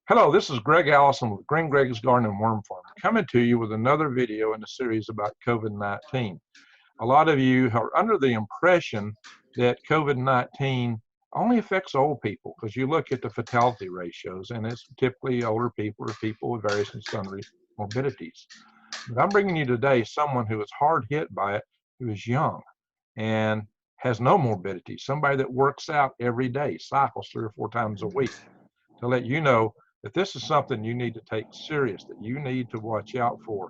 Hello, this is Greg Allison with Green Greg's Garden and Worm Farm, coming to you with another video in the series about COVID-19. A lot of you are under the impression that COVID-19 only affects old people because you look at the fatality ratios and it's typically older people or people with various and sundry morbidities. But I'm bringing you today someone who is hard hit by it, who is young and has no morbidity, somebody that works out every day, cycles 3 or 4 times a week, to let you know that this is something you need to take serious, that you need to watch out for,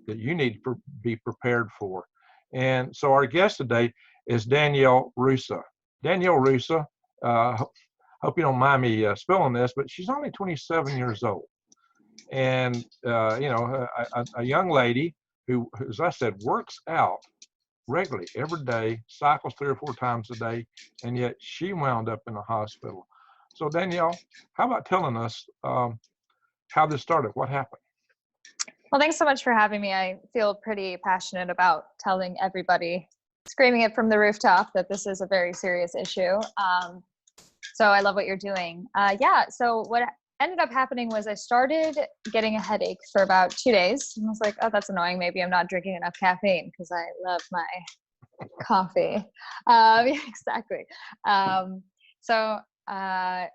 that you need to be prepared for. And so our guest today is Danielle Roosa. Danielle Roosa, hope you don't mind me spelling this, but she's only 27 years old. And, a young lady who, as I said, works out regularly every day, cycles 3 or 4 times a day, and yet she wound up in the hospital. So Danielle, how about telling us how this started? What happened? Well, thanks so much for having me. I feel pretty passionate about telling everybody, screaming it from the rooftop, that this is a very serious issue. So I love what you're doing. So what ended up happening was I started getting a headache for about 2 days. And I was like, oh, that's annoying. Maybe I'm not drinking enough caffeine because I love my coffee. Exactly.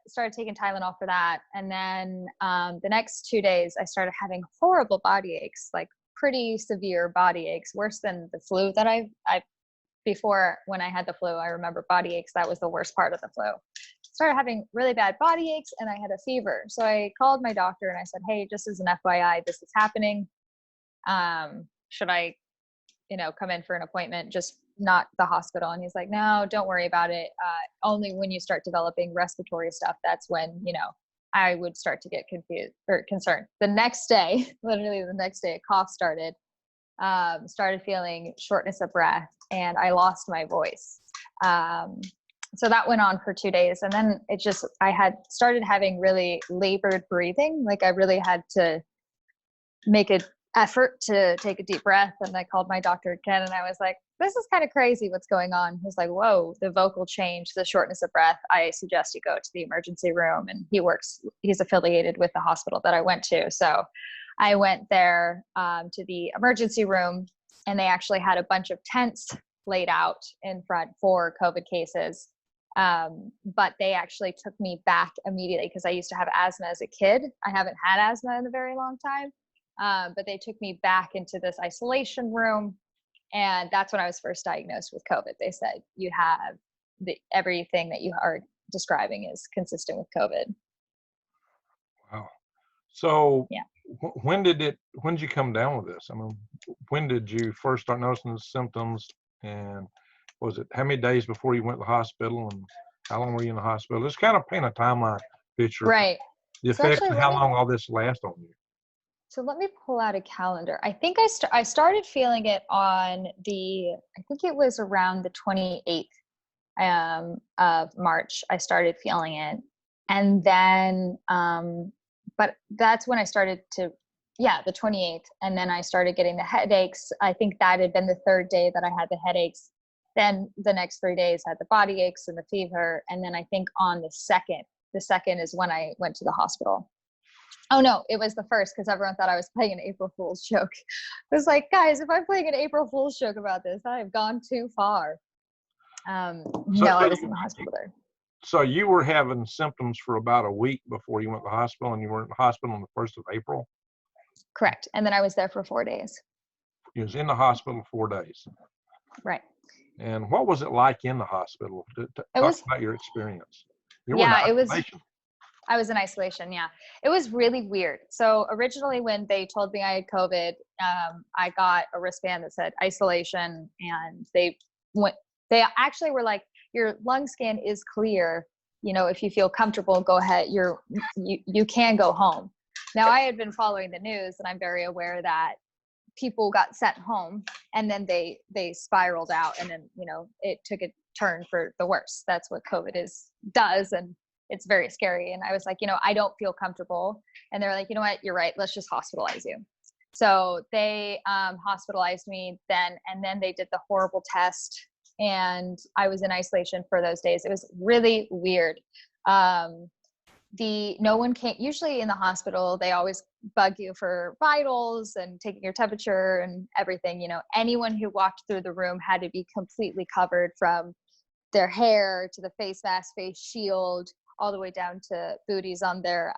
Started taking Tylenol for that. And then the next 2 days, I started having horrible body aches, like pretty severe body aches, worse than the flu that I before when I had the flu, I remember body aches. That was the worst part of the flu. Started having really bad body aches and I had a fever. So I called my doctor and I said, hey, just as an FYI, this is happening. Should I, come in for an appointment, just not the hospital? And he's like, no, don't worry about it. Only when you start developing respiratory stuff, that's when, I would start to get confused or concerned. The next day, literally the next day, a cough started feeling shortness of breath and I lost my voice. So that went on for 2 days. And then I had started having really labored breathing. Like I really had to make an effort to take a deep breath. And I called my doctor again and I was like, this is kind of crazy. What's going on? He was like, whoa, the vocal change, the shortness of breath. I suggest you go to the emergency room. And he's affiliated with the hospital that I went to. So I went there to the emergency room and they actually had a bunch of tents laid out in front for COVID cases. But they actually took me back immediately because I used to have asthma as a kid. I haven't had asthma in a very long time. But they took me back into this isolation room. And that's when I was first diagnosed with COVID. They said, you have everything that you are describing is consistent with COVID. Wow. So yeah. When did you come down with this? I mean, when did you first start noticing the symptoms? And was it how many days before you went to the hospital and how long were you in the hospital? Just kind of paint a timeline picture. Right. The effects and how long all this lasts on you. So let me pull out a calendar. I think I started feeling it on I think it was around the 28th of March. I started feeling it. And then, but that's when I started the 28th. And then I started getting the headaches. I think that had been the 3rd day that I had the headaches. Then the next 3 days had the body aches and the fever. And then I think on the second is when I went to the hospital. Oh no, it was the 1st because everyone thought I was playing an April Fool's joke. I was like, guys, if I'm playing an April Fool's joke about this, I have gone too far. I was in the hospital there. So you were having symptoms for about a week before you went to the hospital, and you were in the hospital on the 1st of April? Correct. And then I was there for 4 days. You was in the hospital 4 days. Right. And what was it like in the hospital? Talk about your experience. I was in isolation. Yeah. It was really weird. So originally when they told me I had COVID, I got a wristband that said isolation, and they actually were like, your lung scan is clear. If you feel comfortable, go ahead. You can go home. Now I had been following the news and I'm very aware that people got sent home and then they spiraled out and then, it took a turn for the worse. That's what COVID does. And it's very scary. And I was like, I don't feel comfortable. And they're like, you know what, you're right. Let's just hospitalize you. So they hospitalized me then, and then they did the horrible test and I was in isolation for those days. It was really weird. no one came. Usually in the hospital, they always bug you for vitals and taking your temperature and everything. You know, anyone who walked through the room had to be completely covered from their hair to the face mask, face shield, all the way down to booties on their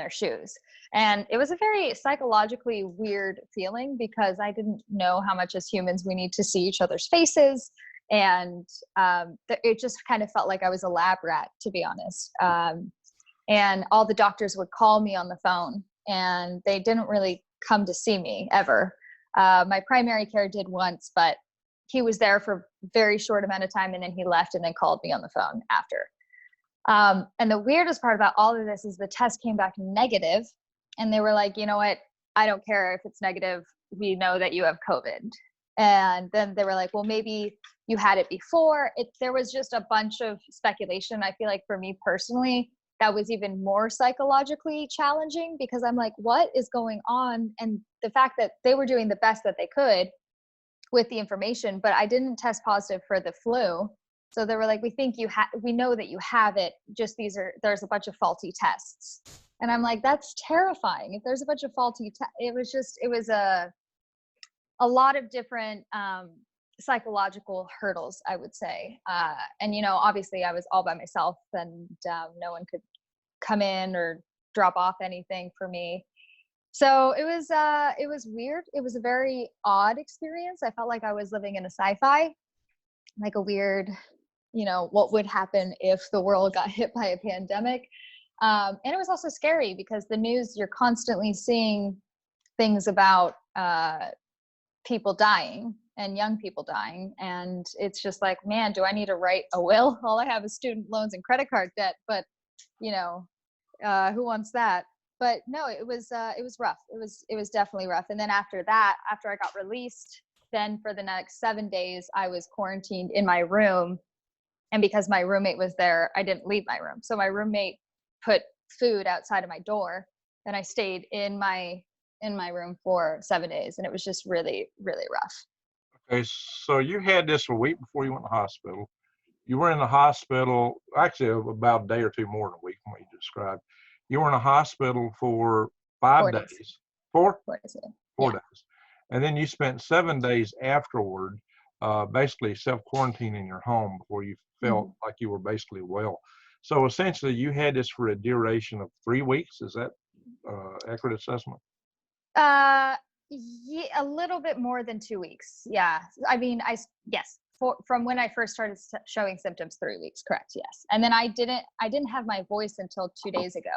shoes. And it was a very psychologically weird feeling because I didn't know how much as humans we need to see each other's faces. And it just kind of felt like I was a lab rat, to be honest. And all the doctors would call me on the phone, and they didn't really come to see me ever. My primary care did once, but he was there for a very short amount of time, and then he left and then called me on the phone after. And the weirdest part about all of this is the test came back negative, and they were like, you know what? I don't care if it's negative. We know that you have COVID. And then they were like, well, maybe you had it before. There was just a bunch of speculation. I feel like for me personally, that was even more psychologically challenging because I'm like, what is going on? And the fact that they were doing the best that they could with the information, but I didn't test positive for the flu. So they were like, we know that you have it. Just there's a bunch of faulty tests. And I'm like, that's terrifying. If there's a bunch of faulty tests, it was a lot of different psychological hurdles, I would say. And, you know, obviously I was all by myself, and no one could come in or drop off anything for me. So it was weird. It was a very odd experience. I felt like I was living in a sci-fi, like a weird, you know, what would happen if the world got hit by a pandemic. And it was also scary because the news, you're constantly seeing things about people dying and young people dying. And it's just like, man, do I need to write a will? All I have is student loans and credit card debt, but you know, who wants that? But no, it was rough. It was definitely rough. And then after that, after I got released, then for the next 7 days, I was quarantined in my room. And because my roommate was there, I didn't leave my room. So my roommate put food outside of my door, and I stayed in my room for 7 days. And it was just really, really rough. Okay, so you had this a week before you went to the hospital. You were in the hospital, actually about a day or two more than a week from what you described. You were in a hospital for 5 4 days. days. 4? 4 days. 4 Yeah. days. And then you spent 7 days afterward, basically self-quarantining in your home before you felt like you were basically well. So essentially you had this for a duration of 3 weeks. Is that accurate assessment? Yeah, a little bit more than 2 weeks. Yeah. I mean, yes. From when I first started showing symptoms, 3 weeks, correct? Yes. And then I didn't have my voice until 2 days ago.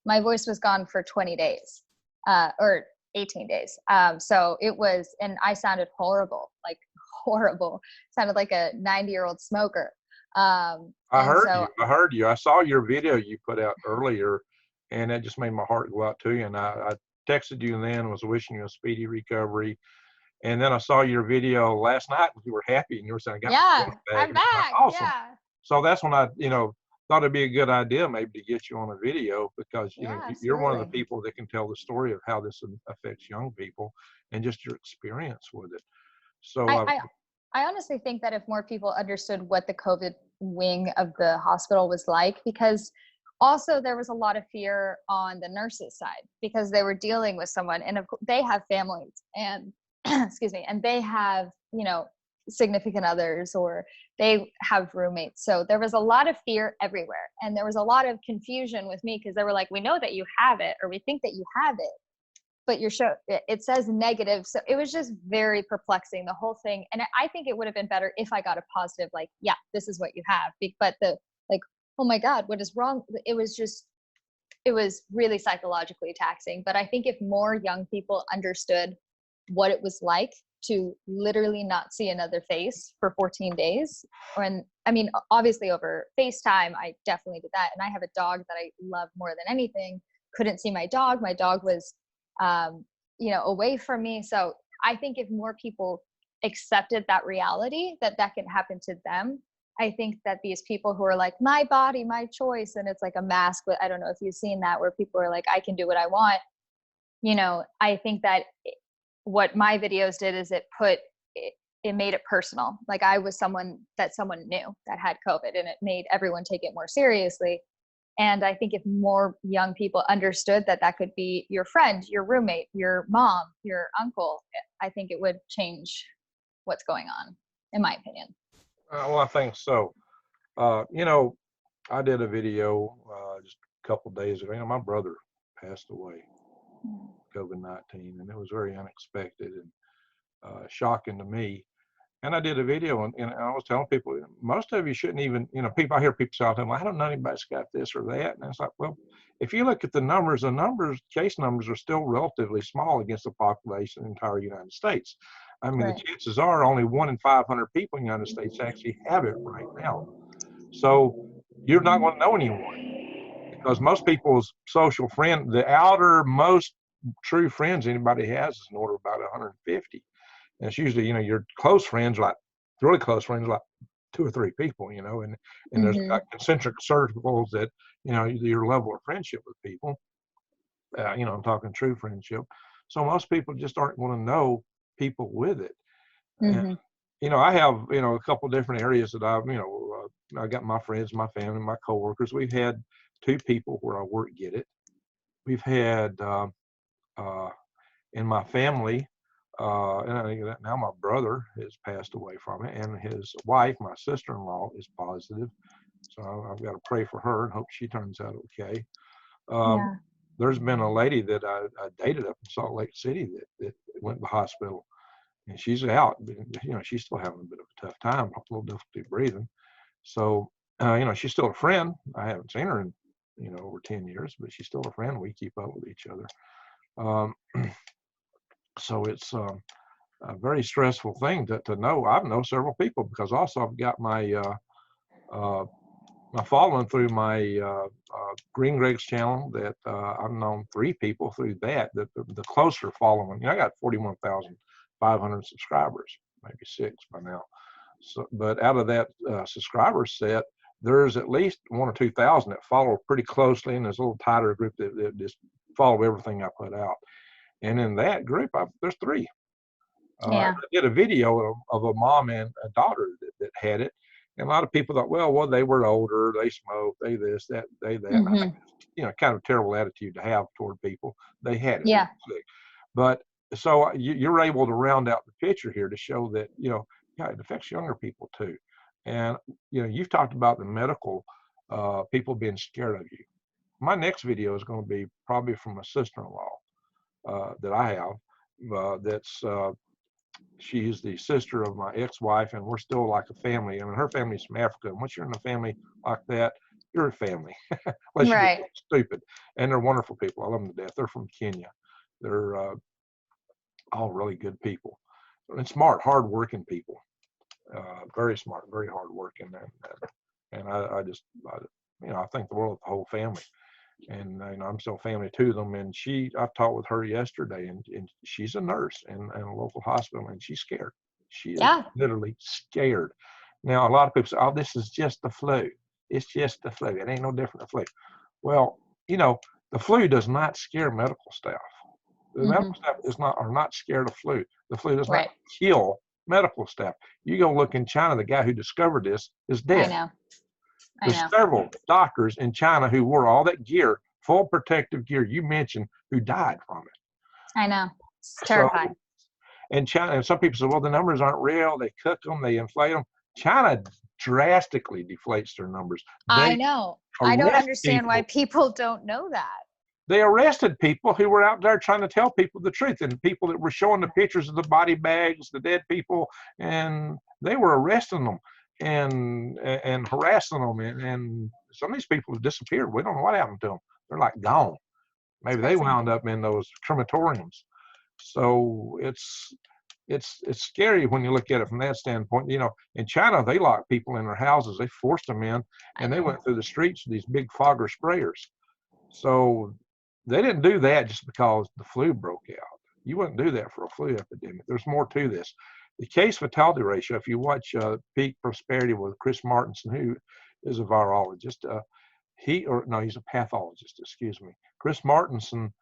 My voice was gone for 20 days, or 18 days. So it was, and I sounded horrible, like horrible. Sounded like a 90-year-old smoker. I heard you. I saw your video you put out earlier, and that just made my heart go out to you. And I texted you then and was wishing you a speedy recovery. And then I saw your video last night and you were happy and you were saying, I'm back. Awesome. Yeah. So that's when I, thought it'd be a good idea maybe to get you on a video because, you're one of the people that can tell the story of how this affects young people and just your experience with it. So I honestly think that if more people understood what the COVID wing of the hospital was like, because also there was a lot of fear on the nurses' side because they were dealing with someone and they have families and excuse me, and they have, significant others or they have roommates. So there was a lot of fear everywhere. And there was a lot of confusion with me because they were like, we know that you have it, or we think that you have it, but it says negative. So it was just very perplexing, the whole thing. And I think it would have been better if I got a positive, like, yeah, this is what you have. But oh my God, what is wrong? It was really psychologically taxing. But I think if more young people understood what it was like to literally not see another face for 14 days. Obviously over FaceTime, I definitely did that. And I have a dog that I love more than anything. Couldn't see my dog. My dog was, away from me. So I think if more people accepted that reality, that can happen to them, I think that these people who are like, my body, my choice, and it's like a mask, but I don't know if you've seen that, where people are like, I can do what I want. I think that what my videos did is it made it personal. Like I was someone that someone knew that had COVID, and it made everyone take it more seriously. And I think if more young people understood that that could be your friend, your roommate, your mom, your uncle, I think it would change what's going on, in my opinion. Well, I think so. I did a video just a couple days ago. My brother passed away, COVID-19, and it was very unexpected and shocking to me. And I did a video, and I was telling people, most of you shouldn't even, people, I hear people say all the time, well, I don't know anybody's got this or that. And it's like, well, if you look at the numbers, case numbers are still relatively small against the population of the entire United States. I mean, Right. the chances are only 1 in 500 people in the United States actually have it right now. So you're not going to know anyone, because most people's social friend, the outermost true friends anybody has is in order of about 150. And it's usually, your close friends, like really close friends, like 2 or 3 people, and there's like concentric circles that, your level of friendship with people, I'm talking true friendship. So most people just aren't going to know people with it. And, I have, a couple different areas that I got my friends, my family, my coworkers. We've had 2 people where I work get it. We've had in my family, and I think that now my brother has passed away from it, and his wife, my sister-in-law, is positive. So I've got to pray for her and hope she turns out okay. There's been a lady that I dated up in Salt Lake City that went to the hospital, and she's out. She's still having a bit of a tough time, a little difficulty breathing. So, she's still a friend. I haven't seen her in, over 10 years, but she's still a friend. We keep up with each other. So it's a very stressful thing to know. I've known several people, because also I've got my my following through my Green Greg's channel, that I've known 3 people through that the closer following. I got 41,500 subscribers, maybe 6 by now. So, but out of that subscriber set, there's at least 1,000 or 2,000 that follow pretty closely, and there's a little tighter group that just follow everything I put out. And in that group, there's 3. I did a video of a mom and a daughter that had it. And a lot of people thought, well, they were older, they smoked, they this, that, they that. I think it's, kind of terrible attitude to have toward people. They had it. Yeah. But so you're able to round out the picture here to show that, it affects younger people too. And, you've talked about the medical people being scared of you. My next video is going to be probably from a sister-in-law that I have. She's the sister of my ex-wife, and we're still like a family. I mean, her family's from Africa, and once you're in a family like that, you're a family. Unless you're stupid. And they're wonderful people. I love them to death. They're from Kenya. They're all really good people, and smart, hard-working people. Very smart, very hard-working, and I think the world of the whole family. And I'm still family to them. And I've talked with her yesterday, and she's a nurse in a local hospital, and she's scared. She is literally scared. Now, a lot of people say, "Oh, this is just the flu. It's just the flu. It ain't no different than flu." Well, the flu does not scare medical staff. The medical staff are not scared of flu. The flu does not kill medical staff. You go look in China, the guy who discovered this is dead. I know. There's several doctors in China who wore all that gear, full protective gear you mentioned, who died from it. I know. It's terrifying. And China, and some people say, well, the numbers aren't real. They cook them, they inflate them. China drastically deflates their numbers. I know. I don't understand why people don't know that. They arrested people who were out there trying to tell people the truth, and people that were showing the pictures of the body bags, the dead people, and they were arresting them and harassing them, and some of these people have disappeared. We don't know what happened to them. They're like gone. Maybe they wound up in those crematoriums. So it's scary when you look at it from that standpoint. In China, they locked people in their houses. They forced them in, and they went through the streets with these big fogger sprayers. So they didn't do that just because the flu broke out. You wouldn't do that for a flu epidemic. There's more to this. The case fatality ratio, if you watch Peak Prosperity with Chris Martinson, who is a virologist, he's a pathologist, excuse me. Chris Martinson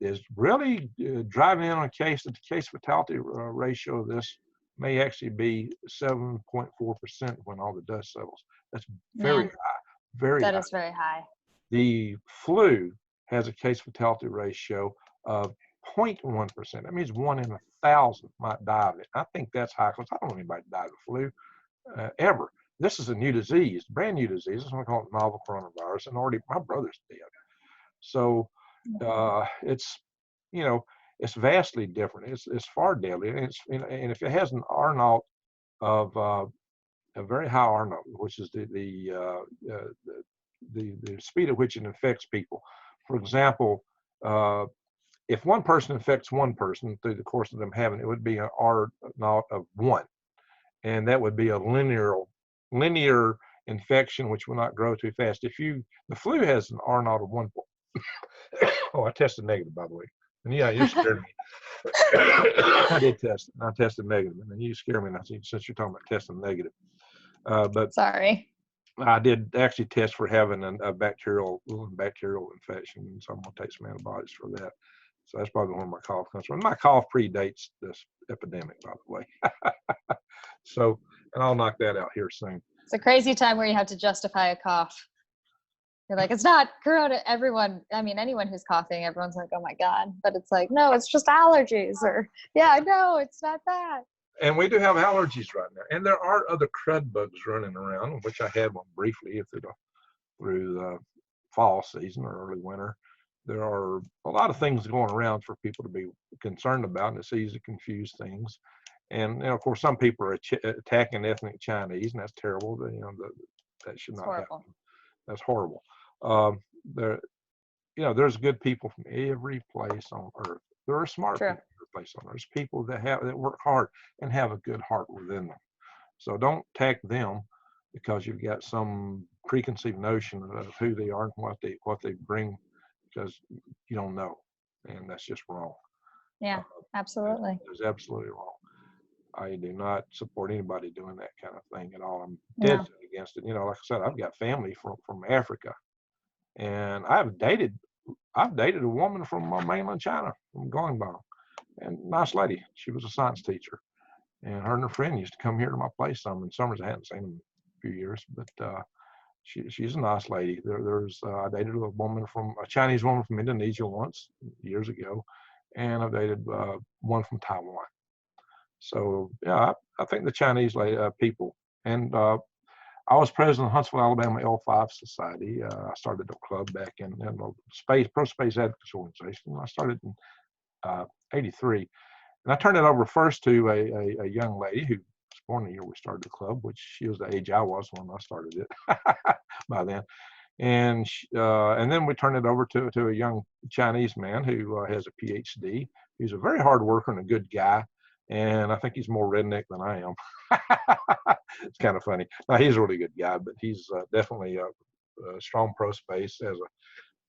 is really driving in on a case that the case fatality ratio of this may actually be 7.4% when all the dust settles. That's very high. very That high. is very high. The flu has a case fatality ratio of 0.1%. That means 1 in 1,000 might die of it. I think that's high because I don't know anybody die of the flu ever. This is a new disease, brand new disease. It's what we call it novel coronavirus, and already my brother's dead. So it's, you know, it's vastly different. It's far deadlier, and and if it has an R naught of a very high R naught, which is the speed at which it infects people. For example, if one person infects one person through the course of them having it, would be an R naught of 1, and that would be a linear infection, which will not grow too fast. The flu has an R naught of 1. Oh, I tested negative, by the way. And yeah, you scared me. I did test. I tested negative, and then you scared me. And I said, since you're talking about testing negative, but Sorry. I did actually test for having a bacterial infection, so I'm gonna take some antibiotics for that. So that's probably where my cough comes from. My cough predates this epidemic, by the way. So, and I'll knock that out here soon. It's a crazy time where you have to justify a cough. You're like, it's not corona. Everyone, I mean, anyone who's coughing, everyone's like, oh my God. But it's like, no, it's just allergies. Or, yeah, no, it's not that. And we do have allergies right now. And there are other crud bugs running around, which I had one briefly through the fall season or early winter. There are a lot of things going around for people to be concerned about, and it's easy to confuse things. And, of course, some people are attacking ethnic Chinese, and that's terrible. That should not happen. That's horrible. There's good people from every place on earth. There are smart people every place on earth. There's people that work hard and have a good heart within them. So don't attack them because you've got some preconceived notion of who they are and what they bring, because you don't know, and that's just wrong. Yeah, absolutely. It's absolutely wrong. I do not support anybody doing that kind of thing at all. I'm dead against it. Like I said, I've got family from Africa, and I've dated a woman from mainland China, from Guangdong, and nice lady. She was a science teacher, and her friend used to come here to my place some in summers. I hadn't seen them in a few years, but she's a nice lady. I dated a Chinese woman from Indonesia once years ago, and I've dated one from Taiwan. So yeah, I think the Chinese people, and I was president of Huntsville, Alabama L5 Society. I started a club back in Pro Space Advocacy Organization. I started in '83, and I turned it over first to a young lady who was born the year we started the club, which she was the age I was when I started it by then. And then we turned it over to a young Chinese man who has a PhD. He's a very hard worker and a good guy. And I think he's more redneck than I am. It's kind of funny. Now, he's a really good guy, but he's definitely a strong pro space, has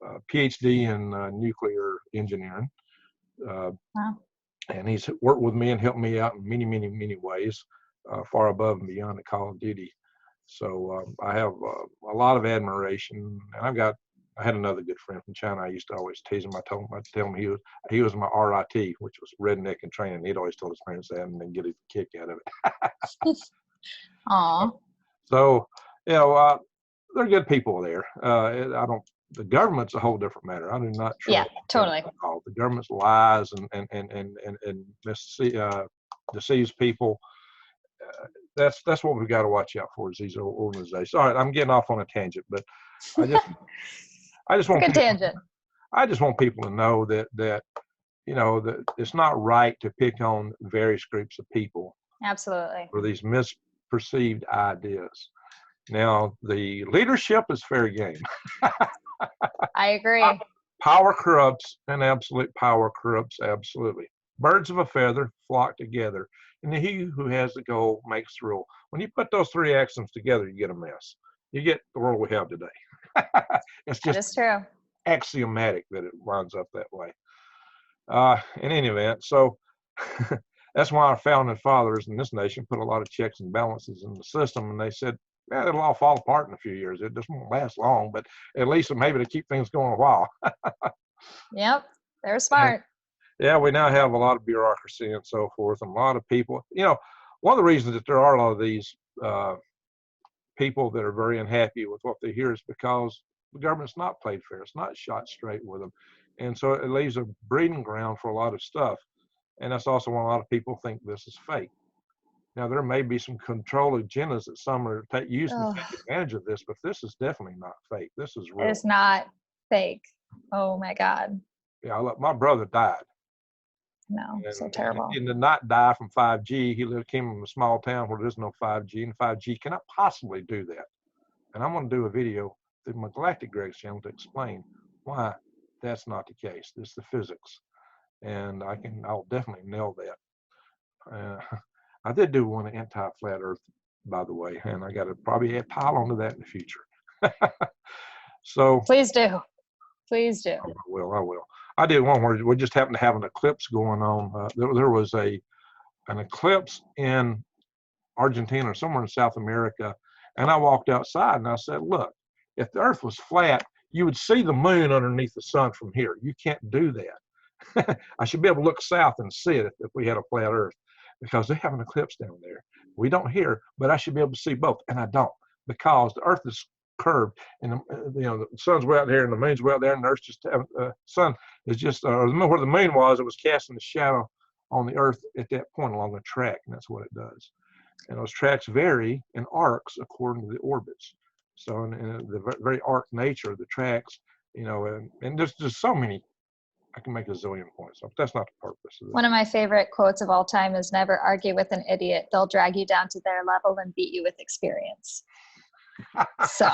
a PhD in nuclear engineering. Wow. And he's worked with me and helped me out in many, many, many ways, far above and beyond the call of duty. So I have a lot of admiration, and I had another good friend from China. I used to always tease him. I'd tell him he was my RIT, which was redneck in training. He'd always told his parents that and then get a kick out of it. Aw. So, they're good people there. The government's a whole different matter. I do not trust. Yeah, totally. The government's lies and deceives people. That's what we've got to watch out for, is these organizations. All right, I'm getting off on a tangent, but I just want people to know that that it's not right to pick on various groups of people. Absolutely. For these misperceived ideas. Now, the leadership is fair game. I agree. Power corrupts, and absolute power corrupts absolutely. Birds of a feather flock together, and he who has the goal makes the rule. When you put those three axioms together, you get a mess. You get the world we have today. It's just that is true. Axiomatic that it winds up that way. In any event, so that's why our founding fathers in this nation put a lot of checks and balances in the system, and they said, yeah, it'll all fall apart in a few years. It just won't last long, but at least maybe to keep things going a while. Yep, they're smart. Yeah, we now have a lot of bureaucracy and so forth, and a lot of people. One of the reasons that there are a lot of these people that are very unhappy with what they hear is because the government's not played fair. It's not shot straight with them. And so it leaves a breeding ground for a lot of stuff. And that's also why a lot of people think this is fake. Now, there may be some control agendas that some are using to take advantage of this, but this is definitely not fake. This is real. It's not fake. Oh my God. Yeah, look, my brother died. No, so terrible. He did not die from 5G. He came from a small town where there's no 5G, and 5G cannot possibly do that. And I'm going to do a video through my Galactic Greg's channel to explain why that's not the case. It's the physics, and I'll definitely nail that. I did do one anti-flat Earth, by the way, and I got to probably pile onto that in the future. So please do. Please do. I will. I did one where we just happened to have an eclipse going on. There was an eclipse in Argentina or somewhere in South America, and I walked outside and I said, look, if the Earth was flat, you would see the moon underneath the sun from here. You can't do that. I should be able to look south and see it if we had a flat Earth, because they have an eclipse down there. We don't here, but I should be able to see both, and I don't, because the Earth is curved, and the sun's way out there and the moon's way out there, and the Earth's just sun is just where the moon was, it was casting the shadow on the Earth at that point along a track, and that's what it does. And those tracks vary in arcs according to the orbits. So in the very arc nature of the tracks, and there's just so many. I can make a zillion points, but that's not the purpose of this. One of my favorite quotes of all time is, never argue with an idiot. They'll drag you down to their level and beat you with experience. So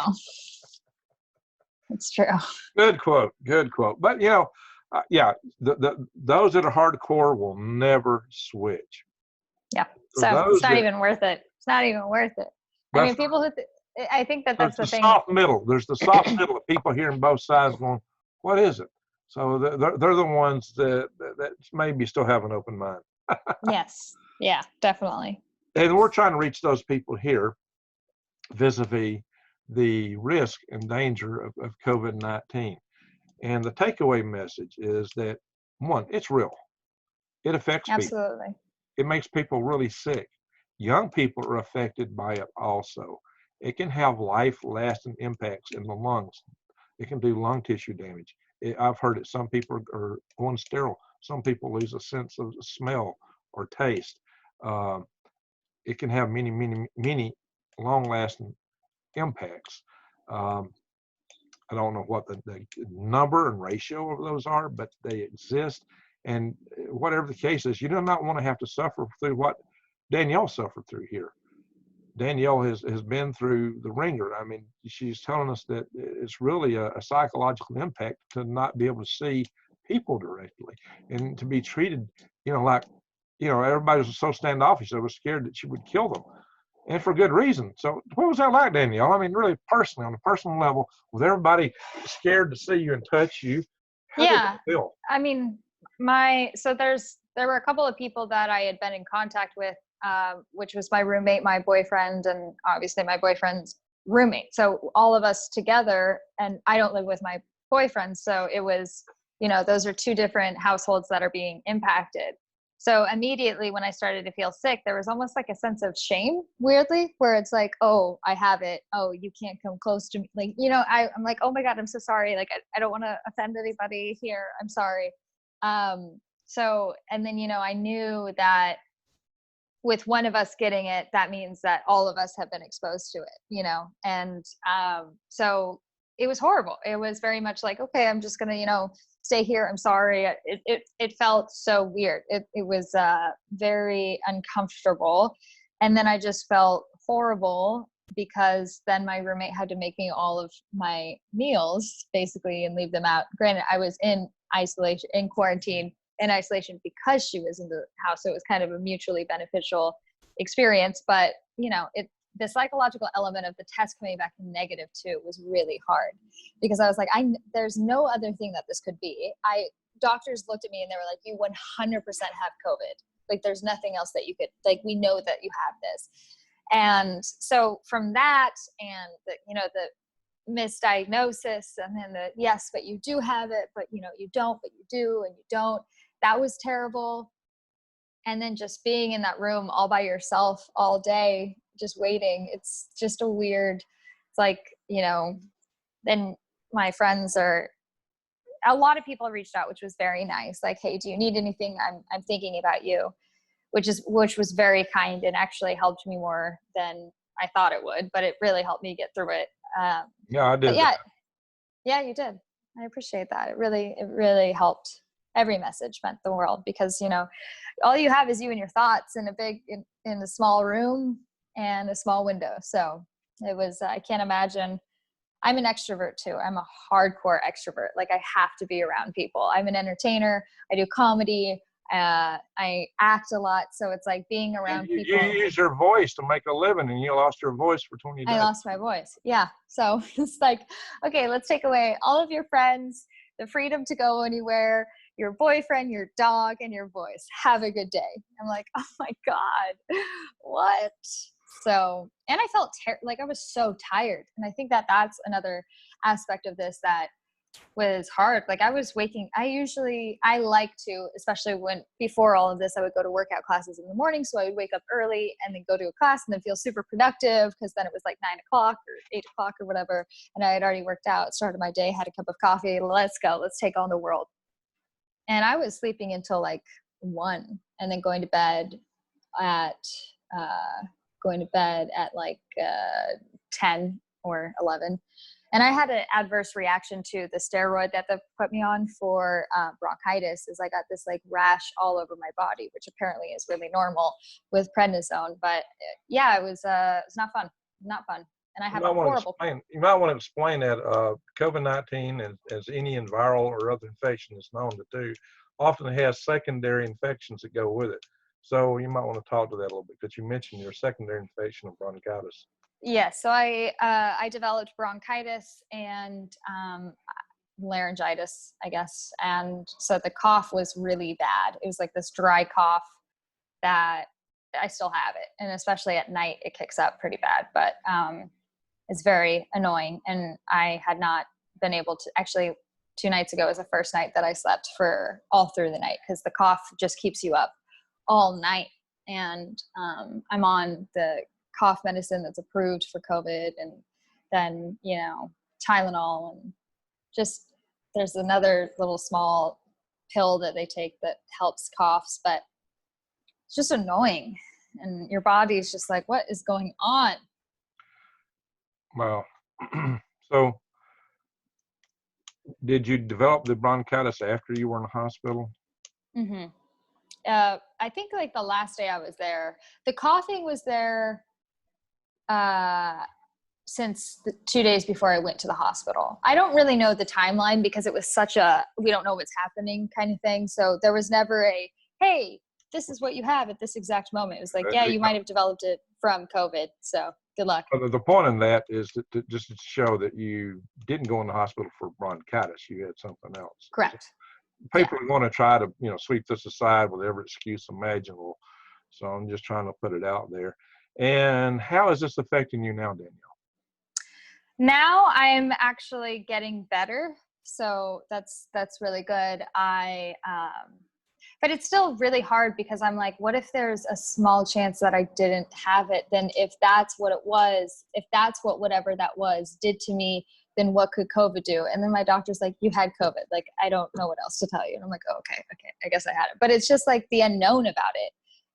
it's true. Good quote. But yeah, those that are hardcore will never switch. Yeah. So it's not even worth it. It's not even worth it. I mean, people who, I think that's the thing. Soft middle. There's the soft middle of people hearing both sides going, what is it? So they're the ones that maybe still have an open mind. Yes. Yeah, definitely. And we're trying to reach those people here vis-a-vis the risk and danger of COVID-19. And the takeaway message is that, one, it's real. It affects people. Absolutely. It makes people really sick. Young people are affected by it also. It can have life-lasting impacts in the lungs. It can do lung tissue damage. I've heard that some people are going sterile. Some people lose a sense of smell or taste. It can have many long-lasting impacts. I don't know what the number and ratio of those are, but they exist. And whatever the case is, you do not want to have to suffer through what Danielle suffered through here. Danielle has been through the ringer. I mean, she's telling us that it's really a psychological impact to not be able to see people directly and to be treated, like, everybody was so standoffish. They were scared that she would kill them, and for good reason. So what was that like, Danielle? I mean, really personally, on a personal level, with everybody scared to see you and touch you, how did it feel? I mean, there were a couple of people that I had been in contact with, which was my roommate, my boyfriend, and obviously my boyfriend's roommate. So all of us together, and I don't live with my boyfriend. So it was, those are two different households that are being impacted. So immediately when I started to feel sick, there was almost like a sense of shame, weirdly, where it's like, oh, I have it. Oh, you can't come close to me. Like, I'm like, oh my God, I'm so sorry. Like, I don't want to offend anybody here. I'm sorry. And then, I knew that with one of us getting it, that means that all of us have been exposed to it, and so it was horrible. It was very much like, okay, I'm just gonna, stay here. I'm sorry. It felt so weird. It was very uncomfortable. And then I just felt horrible because then my roommate had to make me all of my meals basically and leave them out. Granted, I was in isolation, in quarantine, in isolation because she was in the house. So it was kind of a mutually beneficial experience, but the psychological element of the test coming back negative too was really hard because I was like, there's no other thing that this could be. Doctors looked at me and they were like, you 100% have COVID. Like there's nothing else that you could, like, we know that you have this. And so from that and the misdiagnosis and then the, yes, but you do have it, but you don't, but you do, and you don't, that was terrible. And then just being in that room all by yourself all day, just waiting. It's just a weird, it's like, you know, then my friends are, a lot of people reached out, which was very nice. Like, hey, do you need anything? I'm thinking about you, which was very kind and actually helped me more than I thought it would, but it really helped me get through it. Yeah, I But did. yeah, you did. I appreciate that. It really helped. Every message meant the world, because, you know, all you have is you and your thoughts in in a small room and a small window. So it was, I can't imagine. I'm an extrovert too. I'm a hardcore extrovert. Like, I have to be around people. I'm an entertainer. I do comedy. I act a lot. So it's like being around people. You use your voice to make a living, and you lost your voice for 20 days. I lost my voice. Yeah. So it's like, okay, let's take away all of your friends, the freedom to go anywhere, your boyfriend, your dog, and your voice. Have a good day. I'm like, oh my God, what? So, and I felt like I was so tired. And I think that that's another aspect of this that was hard. Like, I was waking, I like to, especially before all of this, I would go to workout classes in the morning. So I would wake up early and then go to a class and then feel super productive, because then it was like 9 o'clock or 8 o'clock or whatever. And I had already worked out, started my day, had a cup of coffee. Let's go. Let's take on the world. And I was sleeping until like 1, and then going to bed at like 10 or 11. And I had an adverse reaction to the steroid that they put me on for bronchitis. Is I got this like rash all over my body, which apparently is really normal with prednisone. But yeah, it was not fun. Not fun. And I have a horrible. You might want to explain that COVID-19, as any viral or other infection is known to do, often has secondary infections that go with it. So you might want to talk to that a little bit, because you mentioned your secondary infection of bronchitis. Yes. So I developed bronchitis and laryngitis, I guess. And so the cough was really bad. It was like this dry cough that I still have it. And especially at night, it kicks up pretty bad, but it's very annoying. And I had not been able to, actually 2 nights ago was the first night that I slept for all through the night, because the cough just keeps you up all night. And I'm on the cough medicine that's approved for COVID, and then, you know, Tylenol, and just there's another little small pill that they take that helps coughs, but it's just annoying. And your body's just like, what is going on? Well, so did you develop the bronchitis after you were in the hospital? Mm-hmm. I think like the last day I was there, the coughing was there since the 2 days before I went to the hospital. I don't really know the timeline, because it was such a, we don't know what's happening kind of thing. So there was never a, hey, this is what you have at this exact moment. It was like, yeah, you might have developed it from COVID. So good luck. Well, the point in that is just to show that you didn't go in the hospital for bronchitis. You had something else. Correct. People are going to try to, sweep this aside with every excuse imaginable. So I'm just trying to put it out there. And how is this affecting you now, Danielle? Now I'm actually getting better. So that's really good. But it's still really hard, because I'm like, what if there's a small chance that I didn't have it? Then if that's what it was, if that's what whatever that was did to me, then what could COVID do? And then my doctor's like, you had COVID. Like, I don't know what else to tell you. And I'm like, oh, okay, I guess I had it. But it's just like the unknown about it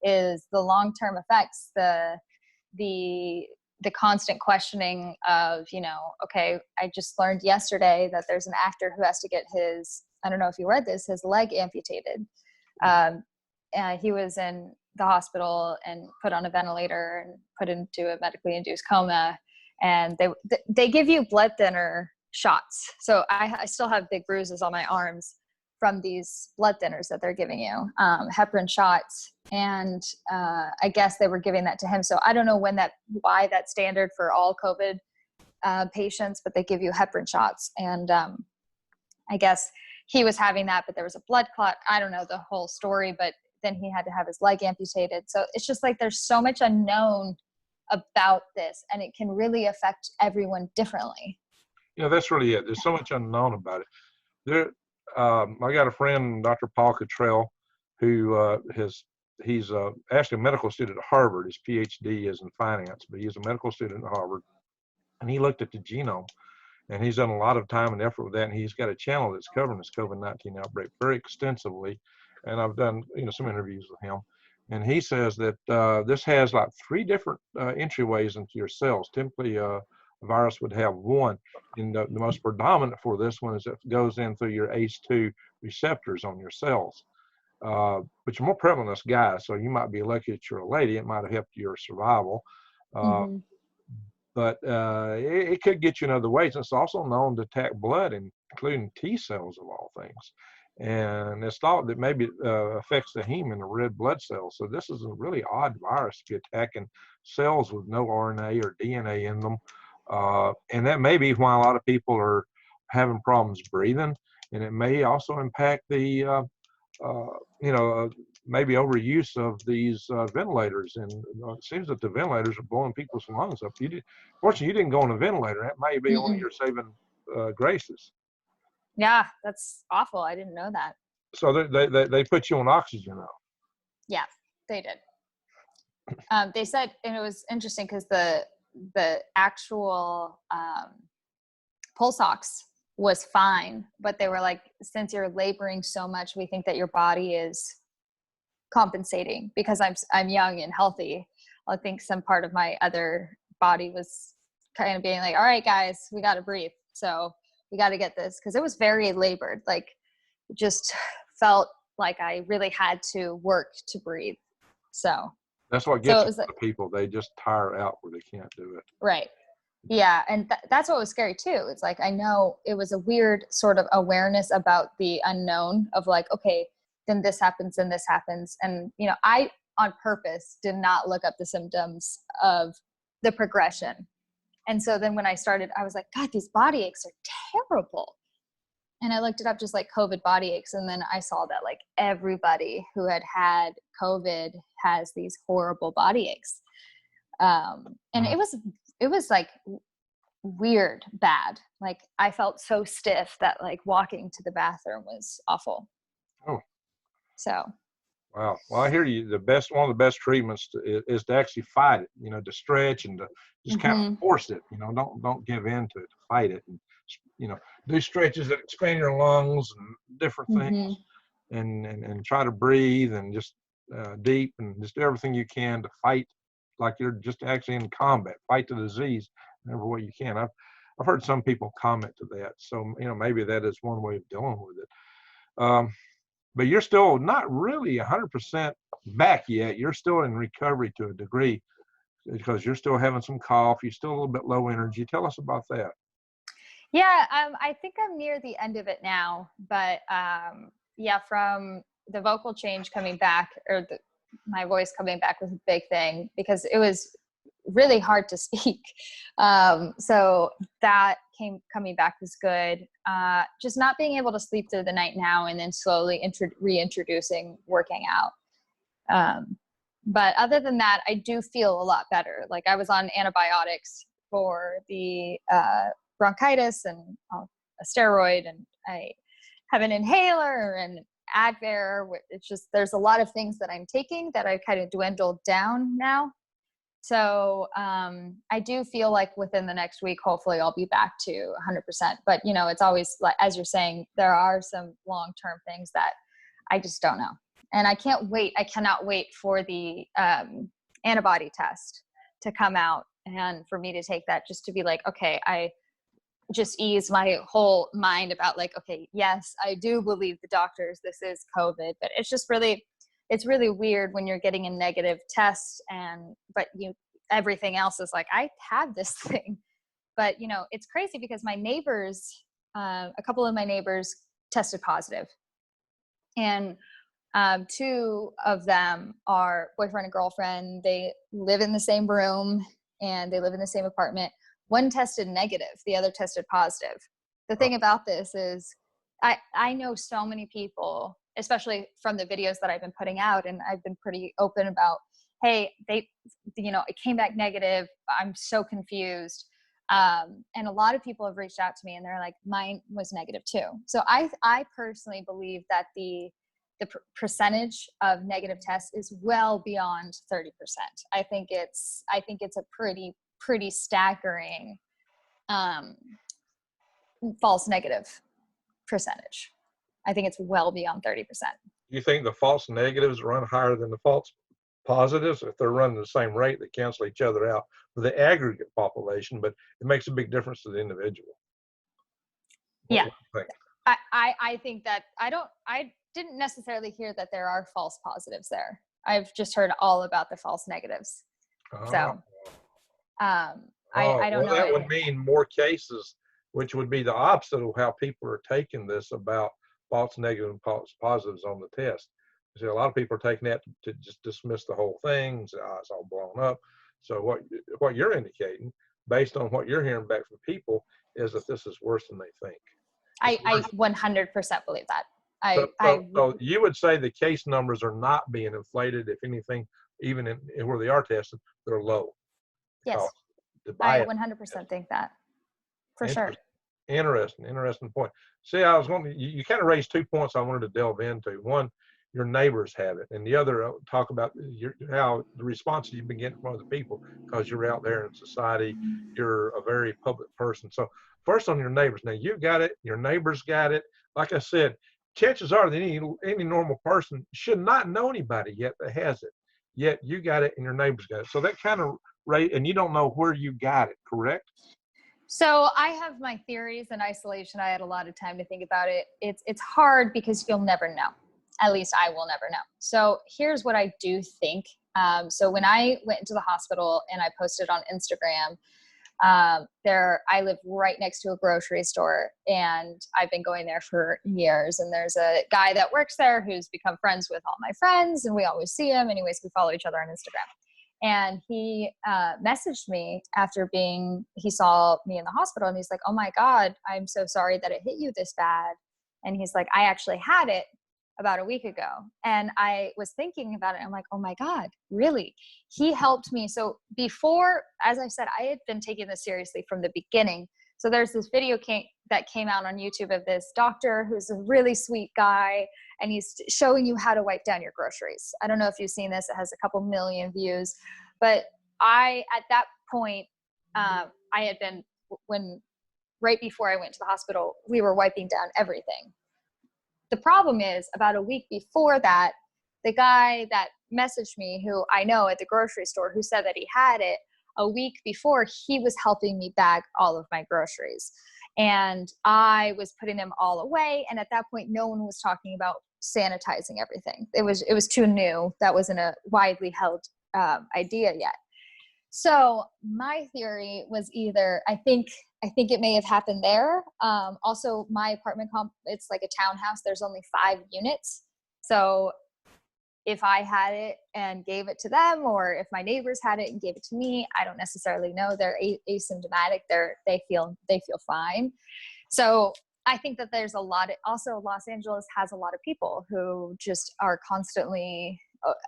is the long-term effects, the constant questioning of, okay, I just learned yesterday that there's an actor who has to get his, I don't know if you read this, his leg amputated. He was in the hospital and put on a ventilator and put into a medically induced coma. And they give you blood thinner shots. So I still have big bruises on my arms from these blood thinners that they're giving you, heparin shots. And I guess they were giving that to him. So I don't know why that's standard for all COVID patients, but they give you heparin shots. And I guess he was having that, but there was a blood clot. I don't know the whole story, but then he had to have his leg amputated. So it's just like there's so much unknown about this, and it can really affect everyone differently. Yeah, that's really it. There's so much unknown about it. I got a friend, Dr. Cottrell, who has he's actually a medical student at Harvard. His PhD is in finance, but he's a medical student at Harvard. And he looked at the genome, and he's done a lot of time and effort with that. And he's got a channel that's covering this COVID-19 outbreak very extensively. And I've done, some interviews with him. And he says that this has like 3 different entryways into your cells. Typically, a virus would have one. And the most predominant for this one is it goes in through your ACE2 receptors on your cells. But you're more prevalent in us guys, so you might be lucky that you're a lady. It might have helped your survival. Mm-hmm. But it could get you in other ways. It's also known to attack blood, including T cells of all things. And it's thought that maybe it affects the heme and the red blood cells. So this is a really odd virus to be attacking cells with no RNA or DNA in them. And that may be why a lot of people are having problems breathing. And it may also impact the, maybe overuse of these ventilators. And it seems that the ventilators are blowing people's lungs up. Fortunately, you didn't go on a ventilator. That may be one of your saving graces. Yeah, that's awful. I didn't know that. So they put you on oxygen now. Yeah, they did. They said, and it was interesting because the actual pulse ox was fine, but they were like, since you're laboring so much, we think that your body is compensating because I'm young and healthy. I think some part of my other body was kind of being like, all right, guys, we got to breathe. So we got to get this, because it was very labored. Like, it just felt like I really had to work to breathe. So that's what gets people. They just tire out where they can't do it. Right. Yeah. And that's what was scary too. It's like, I know it was a weird sort of awareness about the unknown of like, okay, then this happens and this happens. And, I on purpose did not look up the symptoms of the progression. And so then when I started, I was like, God, these body aches are terrible. And I looked it up, just like COVID body aches. And then I saw that like everybody who had COVID has these horrible body aches. And it was like weird, bad. Like I felt so stiff that like walking to the bathroom was awful. Oh. So. Wow. Well, I hear you. One of the best treatments is to actually fight it, to stretch and to just kind of force it, don't give in to it, to fight it. And, do stretches that expand your lungs and different things and try to breathe and just deep and just do everything you can to fight like you're just actually in combat, fight the disease in every way you can. I've heard some people comment to that. So, maybe that is one way of dealing with it. But you're still not really 100% back yet. You're still in recovery to a degree because you're still having some cough. You're still a little bit low energy. Tell us about that. Yeah, I think I'm near the end of it now. But from the vocal change coming back, or my voice coming back was a big thing because it was really hard to speak. So that coming back was good. Just not being able to sleep through the night now, and then slowly reintroducing working out. But other than that, I do feel a lot better. Like I was on antibiotics for the bronchitis and a steroid, and I have an inhaler and Advair. It's just, there's a lot of things that I'm taking that I've kind of dwindled down now. So I do feel like within the next week, hopefully I'll be back to 100%. But, it's always, like, as you're saying, there are some long-term things that I just don't know. And I can't wait. I cannot wait for the antibody test to come out and for me to take that, just to be like, okay, I just ease my whole mind about like, okay, yes, I do believe the doctors, this is COVID, but it's just really, it's really weird when you're getting a negative test but everything else is like, I have this thing. But, it's crazy because my neighbors, a couple of my neighbors tested positive. And 2 of them are boyfriend and girlfriend. They live in the same room and they live in the same apartment. One tested negative, the other tested positive. The thing about this is I know so many people, especially from the videos that I've been putting out, and I've been pretty open about, hey, it came back negative. I'm so confused. And a lot of people have reached out to me and they're like, mine was negative too. So I personally believe that the the percentage of negative tests is well beyond 30%. I think it's a pretty staggering false negative percentage. I think it's well beyond 30%. You think the false negatives run higher than the false positives? If they're running the same rate, they cancel each other out for the aggregate population, but it makes a big difference to the individual. Yeah. What do you think? I think that I didn't necessarily hear that there are false positives there. I've just heard all about the false negatives. So I don't know. That would mean more cases, which would be the opposite of how people are taking this about false negatives and false positives on the test. See, a lot of people are taking that to just dismiss the whole thing, say, oh, it's all blown up. So what you're indicating, based on what you're hearing back from people, is that this is worse than they think. I 100% believe that. So you would say the case numbers are not being inflated. If anything, even in where they are tested, they're low. Yes, I 100% think that, for sure. Interesting point. See, you kind of raised 2 points I wanted to delve into. One, your neighbors have it, and the other, talk about how the responses you've been getting from other people, because you're out there in society, you're a very public person. So first on your neighbors. Now you got it, your neighbors got it. Like I said, chances are that any normal person should not know anybody yet that has it. Yet you got it and your neighbors got it. So that kind of and you don't know where you got it, correct? So I have my theories in isolation. I had a lot of time to think about it. It's hard because you'll never know. At least I will never know. So here's what I do think. So when I went into the hospital and I posted on Instagram, I live right next to a grocery store, and I've been going there for years. And there's a guy that works there who's become friends with all my friends, and we always see him. Anyways, we follow each other on Instagram. And he messaged me after he saw me in the hospital, and he's like, "Oh my God, I'm so sorry that it hit you this bad." And he's like, "I actually had it about a week ago." And I was thinking about it. I'm like, oh my God, really? He helped me. So before, as I said, I had been taking this seriously from the beginning. So there's this video that came out on YouTube of this doctor who's a really sweet guy, and he's showing you how to wipe down your groceries. I don't know if you've seen this. It has a couple million views. But at that point, I had been, right before I went to the hospital, we were wiping down everything. The problem is, about a week before that, the guy that messaged me, who I know at the grocery store, who said that he had it, a week before, he was helping me bag all of my groceries. And I was putting them all away. And at that point, no one was talking about sanitizing everything. It was too new. That wasn't a widely held idea yet. So my theory was either, I think it may have happened there. Also, my apartment it's like a townhouse. There's only 5 units. So if I had it and gave it to them, or if my neighbors had it and gave it to me, I don't necessarily know. They're asymptomatic. They feel fine. So I think that there's also Los Angeles has a lot of people who just are constantly,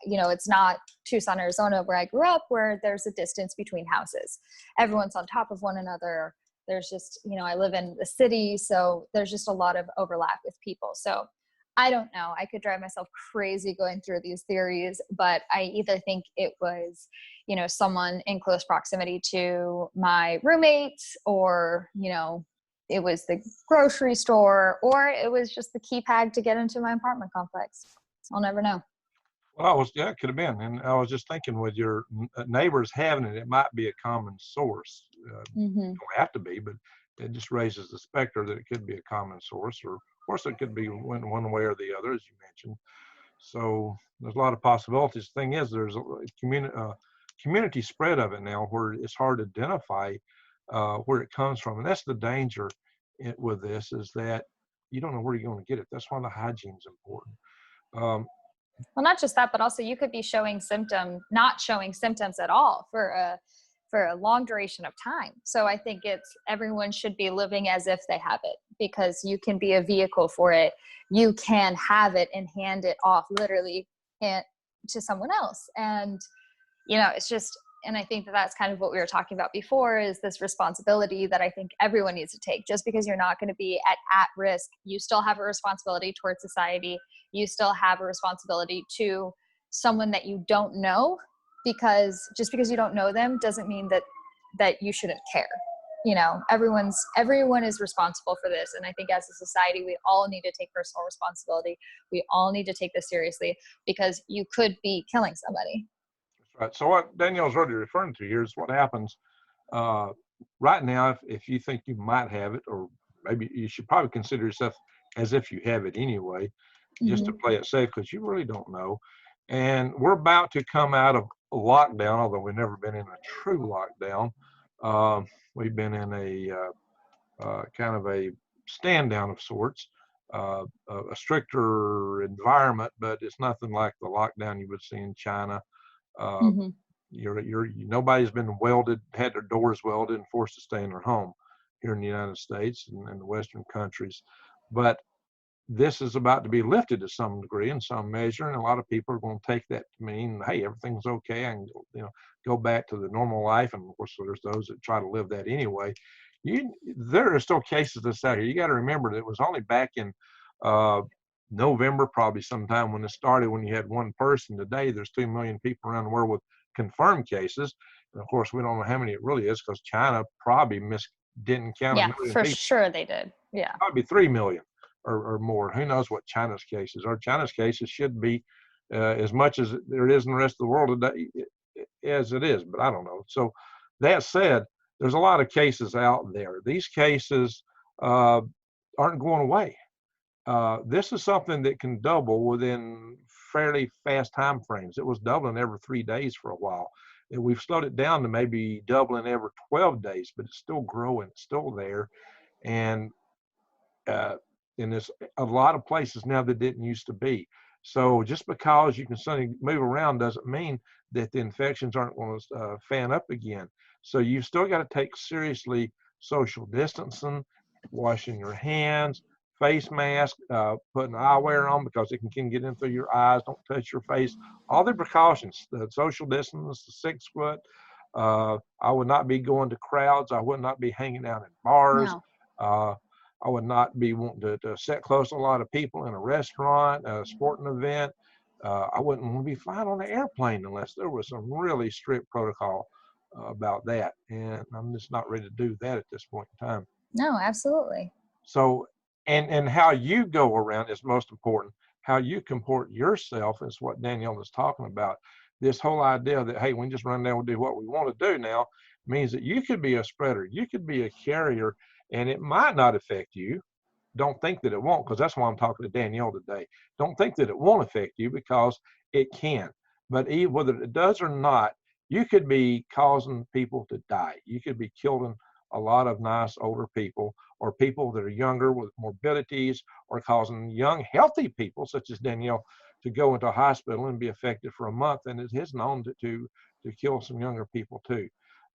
it's not Tucson, Arizona, where I grew up, where there's a distance between houses. Everyone's on top of one another. There's just, I live in the city, so there's just a lot of overlap with people. So I don't know. I could drive myself crazy going through these theories, but I either think it was, someone in close proximity to my roommates, or, it was the grocery store, or it was just the keypad to get into my apartment complex. I'll never know. Well, it could have been. And I was just thinking, with your neighbors having it, it might be a common source. It don't have to be, but it just raises the specter that it could be a common source, or of course it could be one way or the other, as you mentioned. So there's a lot of possibilities. The thing is, there's a community spread of it now, where it's hard to identify where it comes from. And that's the danger with this, is that you don't know where you're going to get it. That's why the hygiene is important. Well, not just that, but also you could be not showing symptoms at all for a long duration of time. So I think everyone should be living as if they have it, because you can be a vehicle for it. You can have it and hand it off literally to someone else. And, it's just, and I think that that's kind of what we were talking about before, is this responsibility that I think everyone needs to take. Just because you're not going to be at risk, you still have a responsibility towards society. You still have a responsibility to someone that you don't know, because just because you don't know them doesn't mean that you shouldn't care. You know, everyone is responsible for this. And I think as a society, we all need to take personal responsibility. We all need to take this seriously, because you could be killing somebody. That's right. So what Danielle's really referring to here is what happens right now. If you think you might have it, or maybe you should probably consider yourself as if you have it anyway, just to play it safe, because you really don't know. And we're about to come out of a lockdown, although we've never been in a true lockdown. We've been in a kind of a stand down of sorts, a stricter environment, but it's nothing like the lockdown you would see in China. Nobody's been had their doors welded and forced to stay in their home here in the United States and the Western countries. But this is about to be lifted to some degree, in some measure, and a lot of people are going to take that to mean, hey, everything's okay. I can, go back to the normal life. And of course, there's those that try to live that anyway. There are still cases that's out here. You got to remember that it was only back in November, probably sometime when it started, when you had one person. Today, there's 2 million people around the world with confirmed cases. And of course, we don't know how many it really is, because China probably didn't count. Yeah, for sure they did. Yeah. Probably 3 million. Or more. Who knows what China's cases are? China's cases should be as much as there is in the rest of the world today as it is, but I don't know. So that said, there's a lot of cases out there. These cases aren't going away. This is something that can double within fairly fast time frames. It was doubling every 3 days for a while. And we've slowed it down to maybe doubling every 12 days, but it's still growing. It's still there. And there's a lot of places now that didn't used to be. So just because you can suddenly move around doesn't mean that the infections aren't going to fan up again. So you've still got to take seriously social distancing, washing your hands, face mask, putting eyewear on because it can get in through your eyes. Don't touch your face. All the precautions, the social distance, the 6 foot. I would not be going to crowds. I would not be hanging out in bars. No. I would not be wanting to sit close to a lot of people in a restaurant, a sporting event. I wouldn't want to be flying on an airplane unless there was some really strict protocol about that. And I'm just not ready to do that at this point in time. No, absolutely. So, and how you go around is most important. How you comport yourself is what Danielle is talking about. This whole idea that, hey, we can just run down and do what we want to do now means that you could be a spreader. You could be a carrier. And it might not affect you. Don't think that it won't, because that's why I'm talking to Danielle today. Don't think that it won't affect you, because it can. But whether it does or not, you could be causing people to die. You could be killing a lot of nice older people, or people that are younger with morbidities, or causing young, healthy people, such as Danielle, to go into a hospital and be affected for a month. And it is known to kill some younger people too.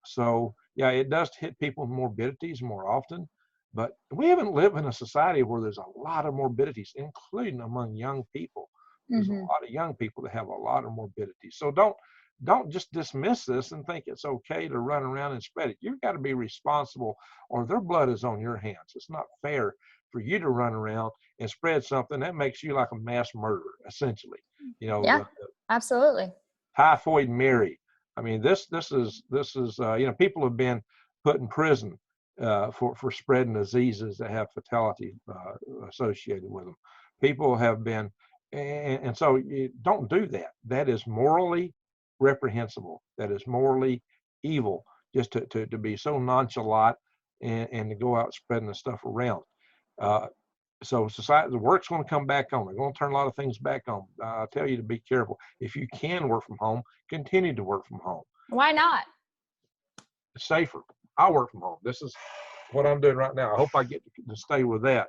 So yeah, it does hit people with morbidities more often, but we haven't lived in a society where there's a lot of morbidities, including among young people. There's a lot of young people that have a lot of morbidities. So don't just dismiss this and think it's okay to run around and spread it. You've got to be responsible, or their blood is on your hands. It's not fair for you to run around and spread something that makes you like a mass murderer, essentially. Yeah, absolutely. Typhoid Mary. I mean, this is people have been put in prison for spreading diseases that have fatality associated with them. People have been, and so you don't do that. That is morally reprehensible. That is morally evil, just to be so nonchalant and to go out spreading the stuff around. So society, the work's going to come back on. They're going to turn a lot of things back on. I'll tell you to be careful. If you can work from home, continue to work from home. Why not? It's safer. I work from home. This is what I'm doing right now. I hope I get to stay with that.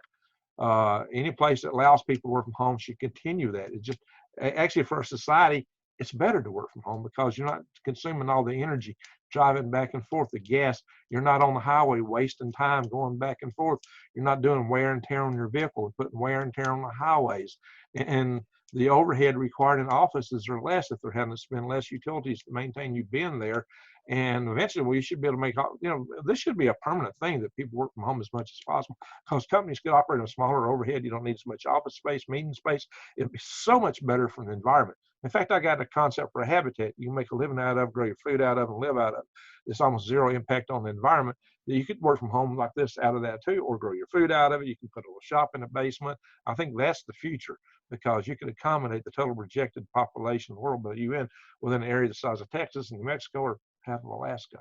Any place that allows people to work from home should continue that. It's just, actually, for a society, it's better to work from home, because you're not consuming all the energy driving back and forth, the gas. You're not on the highway wasting time going back and forth. You're not doing wear and tear on your vehicle, putting wear and tear on the highways. And the overhead required in offices are less if they're having to spend less utilities to maintain you being there. And eventually we should be able to make, this should be a permanent thing that people work from home as much as possible, because companies could operate on smaller overhead. You don't need as much office space, meeting space. It'd be so much better for the environment. In fact, I got a concept for a habitat you can make a living out of, grow your food out of, and live out of. It's almost zero impact on the environment. You could work from home like this out of that too, or grow your food out of it. You can put a little shop in the basement. I think that's the future, because you could accommodate the total projected population of the world, but within an area the size of Texas and New Mexico or half of Alaska.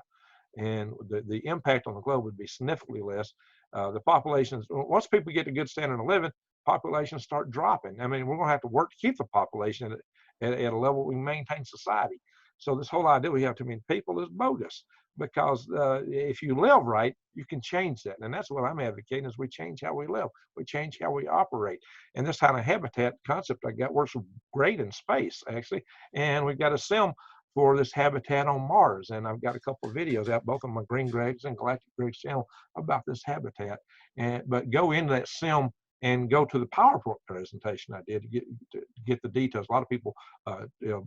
And the impact on the globe would be significantly less. The populations, once people get a good standard of living, populations start dropping. I mean, we're going to have to work to keep the population at a level we maintain society. So this whole idea we have too many people is bogus, because if you live right, you can change that. And that's what I'm advocating, is we change how we live. We change how we operate. And this kind of habitat concept I got works great in space, actually. And we've got a sim for this habitat on Mars. And I've got a couple of videos out, both on my Green Greg's and Galactic Greg's channel, about this habitat. But go into that sim and go to the PowerPoint presentation I did to get the details. A lot of people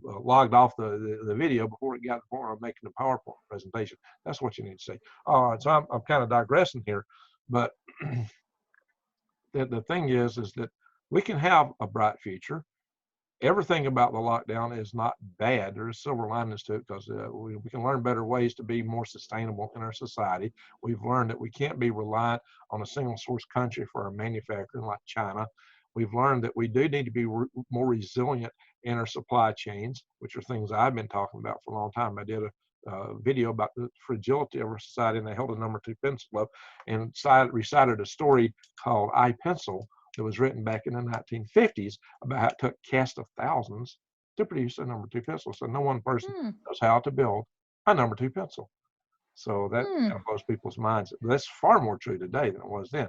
logged off the video before it got to the point of making the PowerPoint presentation. That's what you need to say. All right, so I'm kind of digressing here, but the thing is that we can have a bright future. Everything about the lockdown is not bad. There's silver linings to it, because we can learn better ways to be more sustainable in our society. We've learned that we can't be reliant on a single source country for our manufacturing like China. We've learned that we do need to be more resilient in our supply chains, which are things I've been talking about for a long time. I did a video about the fragility of our society, and they held a number 2 pencil up and recited a story called I Pencil, that was written back in the 1950s about how it took casts of thousands to produce a number 2 pencil. So no one person knows how to build a number 2 pencil. So that kind of blows people's minds. That's far more true today than it was then.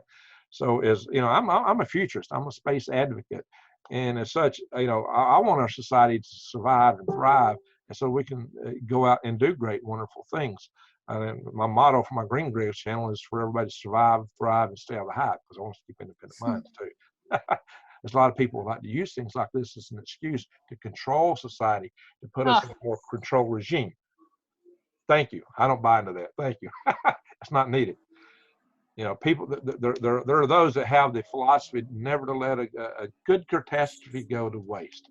So I'm a futurist. I'm a space advocate. And as such, I want our society to survive and thrive, and so we can go out and do great, wonderful things. My motto for my Green Greg's channel is for everybody to survive, thrive, and stay out of the hive, because I want to keep independent minds too. There's a lot of people who like to use things like this as an excuse to control society, to put us in a more control regime. Thank you. I don't buy into that. Thank you. It's not needed. People, there are those that have the philosophy never to let a good catastrophe go to waste.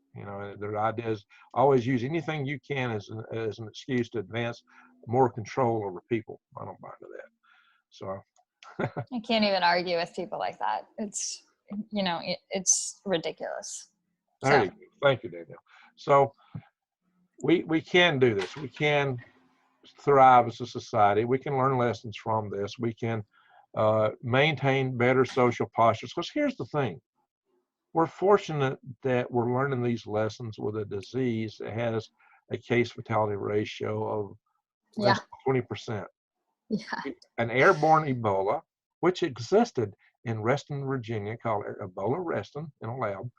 Their idea is always use anything you can as an excuse to advance more control over people. I don't buy into that. So I can't even argue with people like that. It's it's ridiculous. There you go. Thank you, Danielle. So we can do this. We can thrive as a society. We can learn lessons from this. We can maintain better social postures. Because here's the thing. We're fortunate that we're learning these lessons with a disease that has a case fatality ratio of less than 20%. Yeah. An airborne Ebola, which existed in Reston, Virginia, called Ebola Reston in a lab.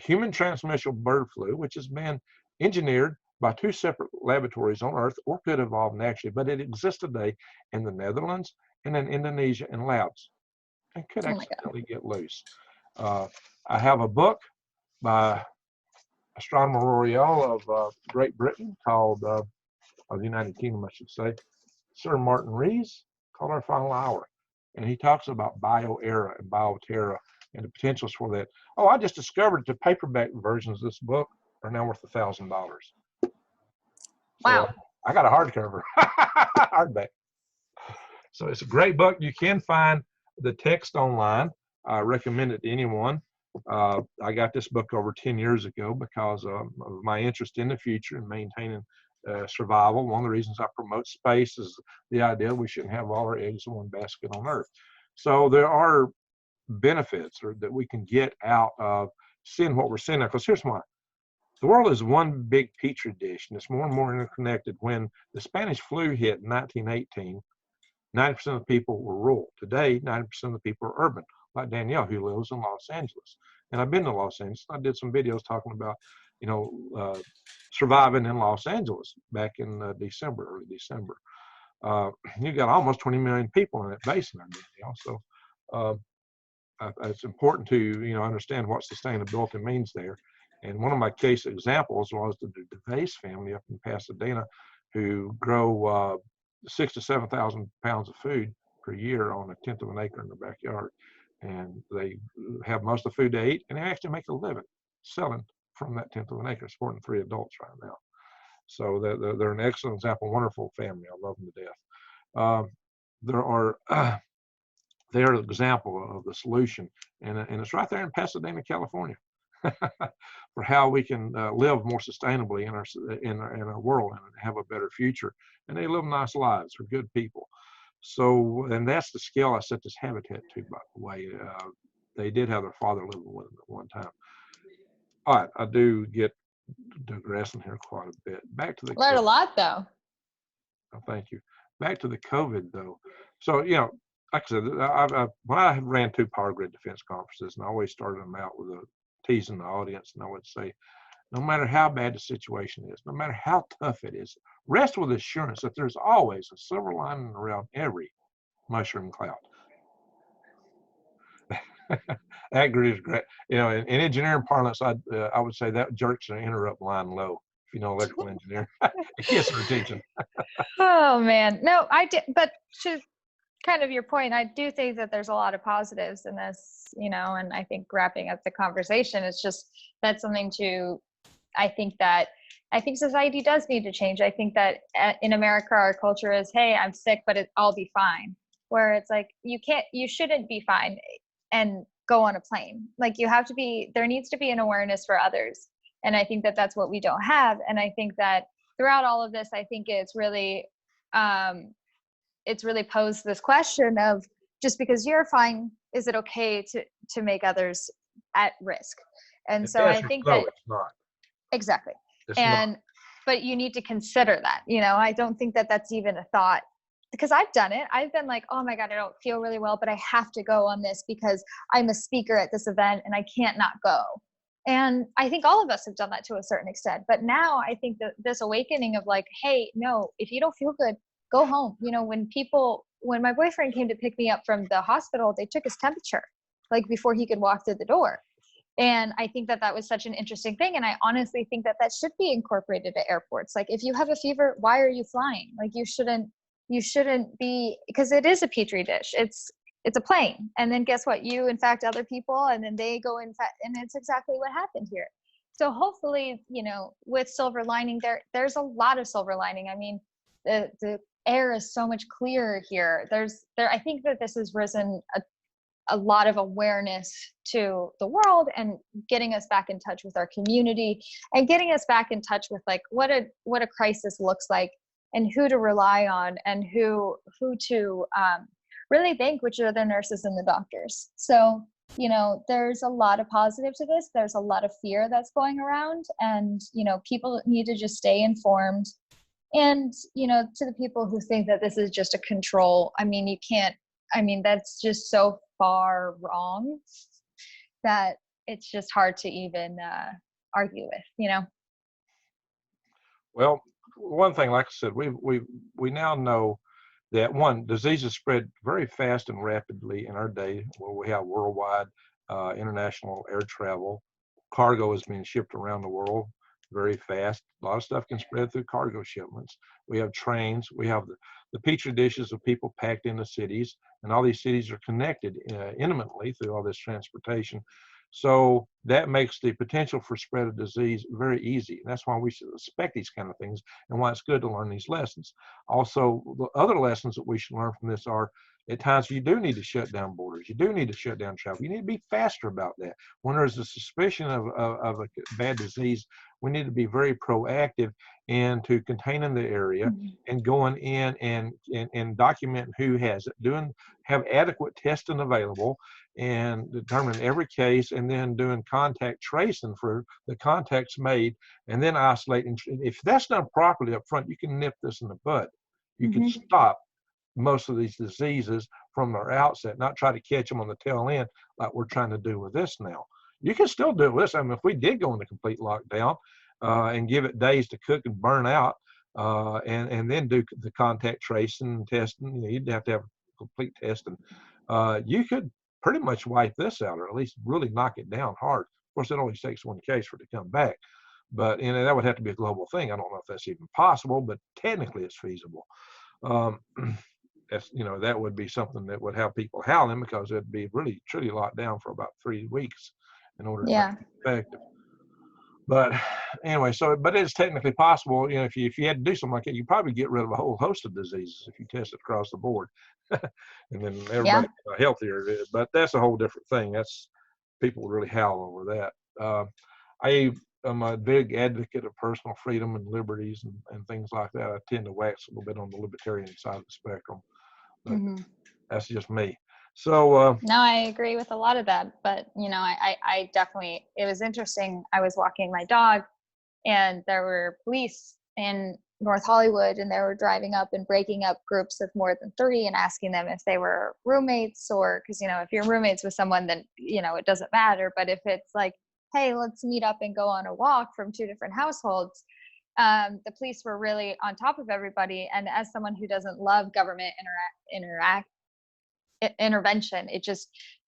Human transmissible bird flu, which has been engineered by 2 separate laboratories on Earth, or could evolve naturally, but it exists today in the Netherlands and in Indonesia in labs, and could accidentally get loose. I have a book by Astronomer Royal of Great Britain called, of the United Kingdom, I should say, Sir Martin Rees, called Our Final Hour. And he talks about bioera and bioterra and the potentials for that. Oh, I just discovered the paperback versions of this book are now worth $1,000. Wow. So I got a hardcover, hardback. So it's a great book. You can find the text online. I recommend it to anyone. I got this book over 10 years ago because of my interest in the future and maintaining survival. One of the reasons I promote space is the idea we shouldn't have all our eggs in one basket on Earth. So there are benefits that we can get out of seeing what we're seeing now. Because here's why. The world is one big petri dish, and it's more and more interconnected. When the Spanish flu hit in 1918, 90% of the people were rural. Today, 90% of the people are urban, like Danielle, who lives in Los Angeles. And I've been to Los Angeles. I did some videos talking about, surviving in Los Angeles back in early December. You got almost 20 million people in that basin there, Danielle. So it's important to, understand what sustainability means there. And one of my case examples was the DeVace family up in Pasadena. who grow 6,000 to 7,000 pounds of food per year on 1/10 of an acre in their backyard. And they have most of the food they eat, and they actually make a living selling from that 1/10 of an acre, supporting 3 adults right now. So they're an excellent example, wonderful family. I love them to death. There are they are an example of the solution, and it's right there in Pasadena, California, for how we can live more sustainably in our world and have a better future. And they live nice lives. They're good people. So, and that's the scale I set this habitat to, by the way. They did have their father living with them at one time. All right, I do get digressing here quite a bit. Back to the Learned a lot though. Oh, thank you. Back to the COVID though. So, like I said, when I ran 2 power grid defense conferences, and I always started them out with a teasing the audience, and I would say, no matter how bad the situation is, no matter how tough it is, rest with assurance that there's always a silver lining around every mushroom cloud. That is great. In engineering parlance, I would say that jerks an interrupt line low. If you know electrical engineering, it gets their attention. Oh man, no, I did. But to kind of your point, I do think that there's a lot of positives in this, and I think wrapping up the conversation, it's just that's something to. I think society does need to change. I think that in America, our culture is, hey, I'm sick, but I'll be fine. Where it's like, you shouldn't be fine and go on a plane. Like there needs to be an awareness for others. And I think that that's what we don't have. And I think that throughout all of this, I think it's really posed this question of, just because you're fine, is it okay to make others at risk? And so I think that it's not. Exactly. It's and not. But you need to consider that. I don't think that that's even a thought, because I've done it. I've been like, oh my God, I don't feel really well, but I have to go on this because I'm a speaker at this event and I can't not go. And I think all of us have done that to a certain extent. But now I think that this awakening of like, hey, no, if you don't feel good, go home. When my boyfriend came to pick me up from the hospital, they took his temperature like before he could walk through the door. And I think that was such an interesting thing. And I honestly think that should be incorporated at airports. Like, if you have a fever, why are you flying? Like, you shouldn't be, because it is a petri dish. It's a plane. And then guess what? You infect other people, and then they go infect, and it's exactly what happened here. So hopefully, with silver lining, there's a lot of silver lining. I mean, the air is so much clearer here. I think that this has risen a lot of awareness to the world, and getting us back in touch with our community, and getting us back in touch with like what a crisis looks like, and who to rely on, and who to really thank, which are the nurses and the doctors. So, there's a lot of positive to this. There's a lot of fear that's going around, and, people need to just stay informed. And, to the people who think that this is just a control, that's just so far wrong that it's just hard to even argue with. Well, one thing, like I said, we now know that diseases spread very fast and rapidly in our day, where we have worldwide international air travel. Cargo is being shipped around the world very fast. A lot of stuff can spread through cargo shipments. We have trains. We have the petri dishes of people packed into cities, and all these cities are connected intimately through all this transportation. So that makes the potential for spread of disease very easy. And that's why we should respect these kind of things, and why it's good to learn these lessons. Also, the other lessons that we should learn from this are, at times you do need to shut down borders. You do need to shut down travel. You need to be faster about that. When there's a suspicion of a bad disease, we need to be very proactive into containing the area, and going in and documenting who has it, have adequate testing available, and determine every case, and then doing contact tracing for the contacts made, and then isolating. If that's done properly up front, you can nip this in the bud. You can stop most of these diseases from their outset, not try to catch them on the tail end like we're trying to do with this now. You can still do this. I mean, if we did go into complete lockdown and give it days to cook and burn out, and then do the contact tracing and testing, you'd have to have complete testing. You could pretty much wipe this out, or at least really knock it down hard. Of course, it always takes one case for it to come back. But that would have to be a global thing. I don't know if that's even possible, but technically it's feasible. Um, that's that would be something that would have people howling, because it'd be really truly locked down for about 3 weeks in order to make Yeah. it effective. But anyway, but it's technically possible. If you had to do something like that, you probably get rid of a whole host of diseases if you test it across the board, and then Yeah. everybody healthier. But that's a whole different thing. That's people really howl over that. I am a big advocate of personal freedom and liberties and things like that. I tend to wax a little bit on the libertarian side of the spectrum, but that's just me. So no, I agree with a lot of that, but I definitely, it was interesting. I was walking my dog and there were police in North Hollywood, and they were driving up and breaking up groups of more than 3 and asking them if they were roommates, or because if you're roommates with someone, then it doesn't matter. But if it's like, hey, let's meet up and go on a walk from 2 different households, the police were really on top of everybody. And as someone who doesn't love government intervention,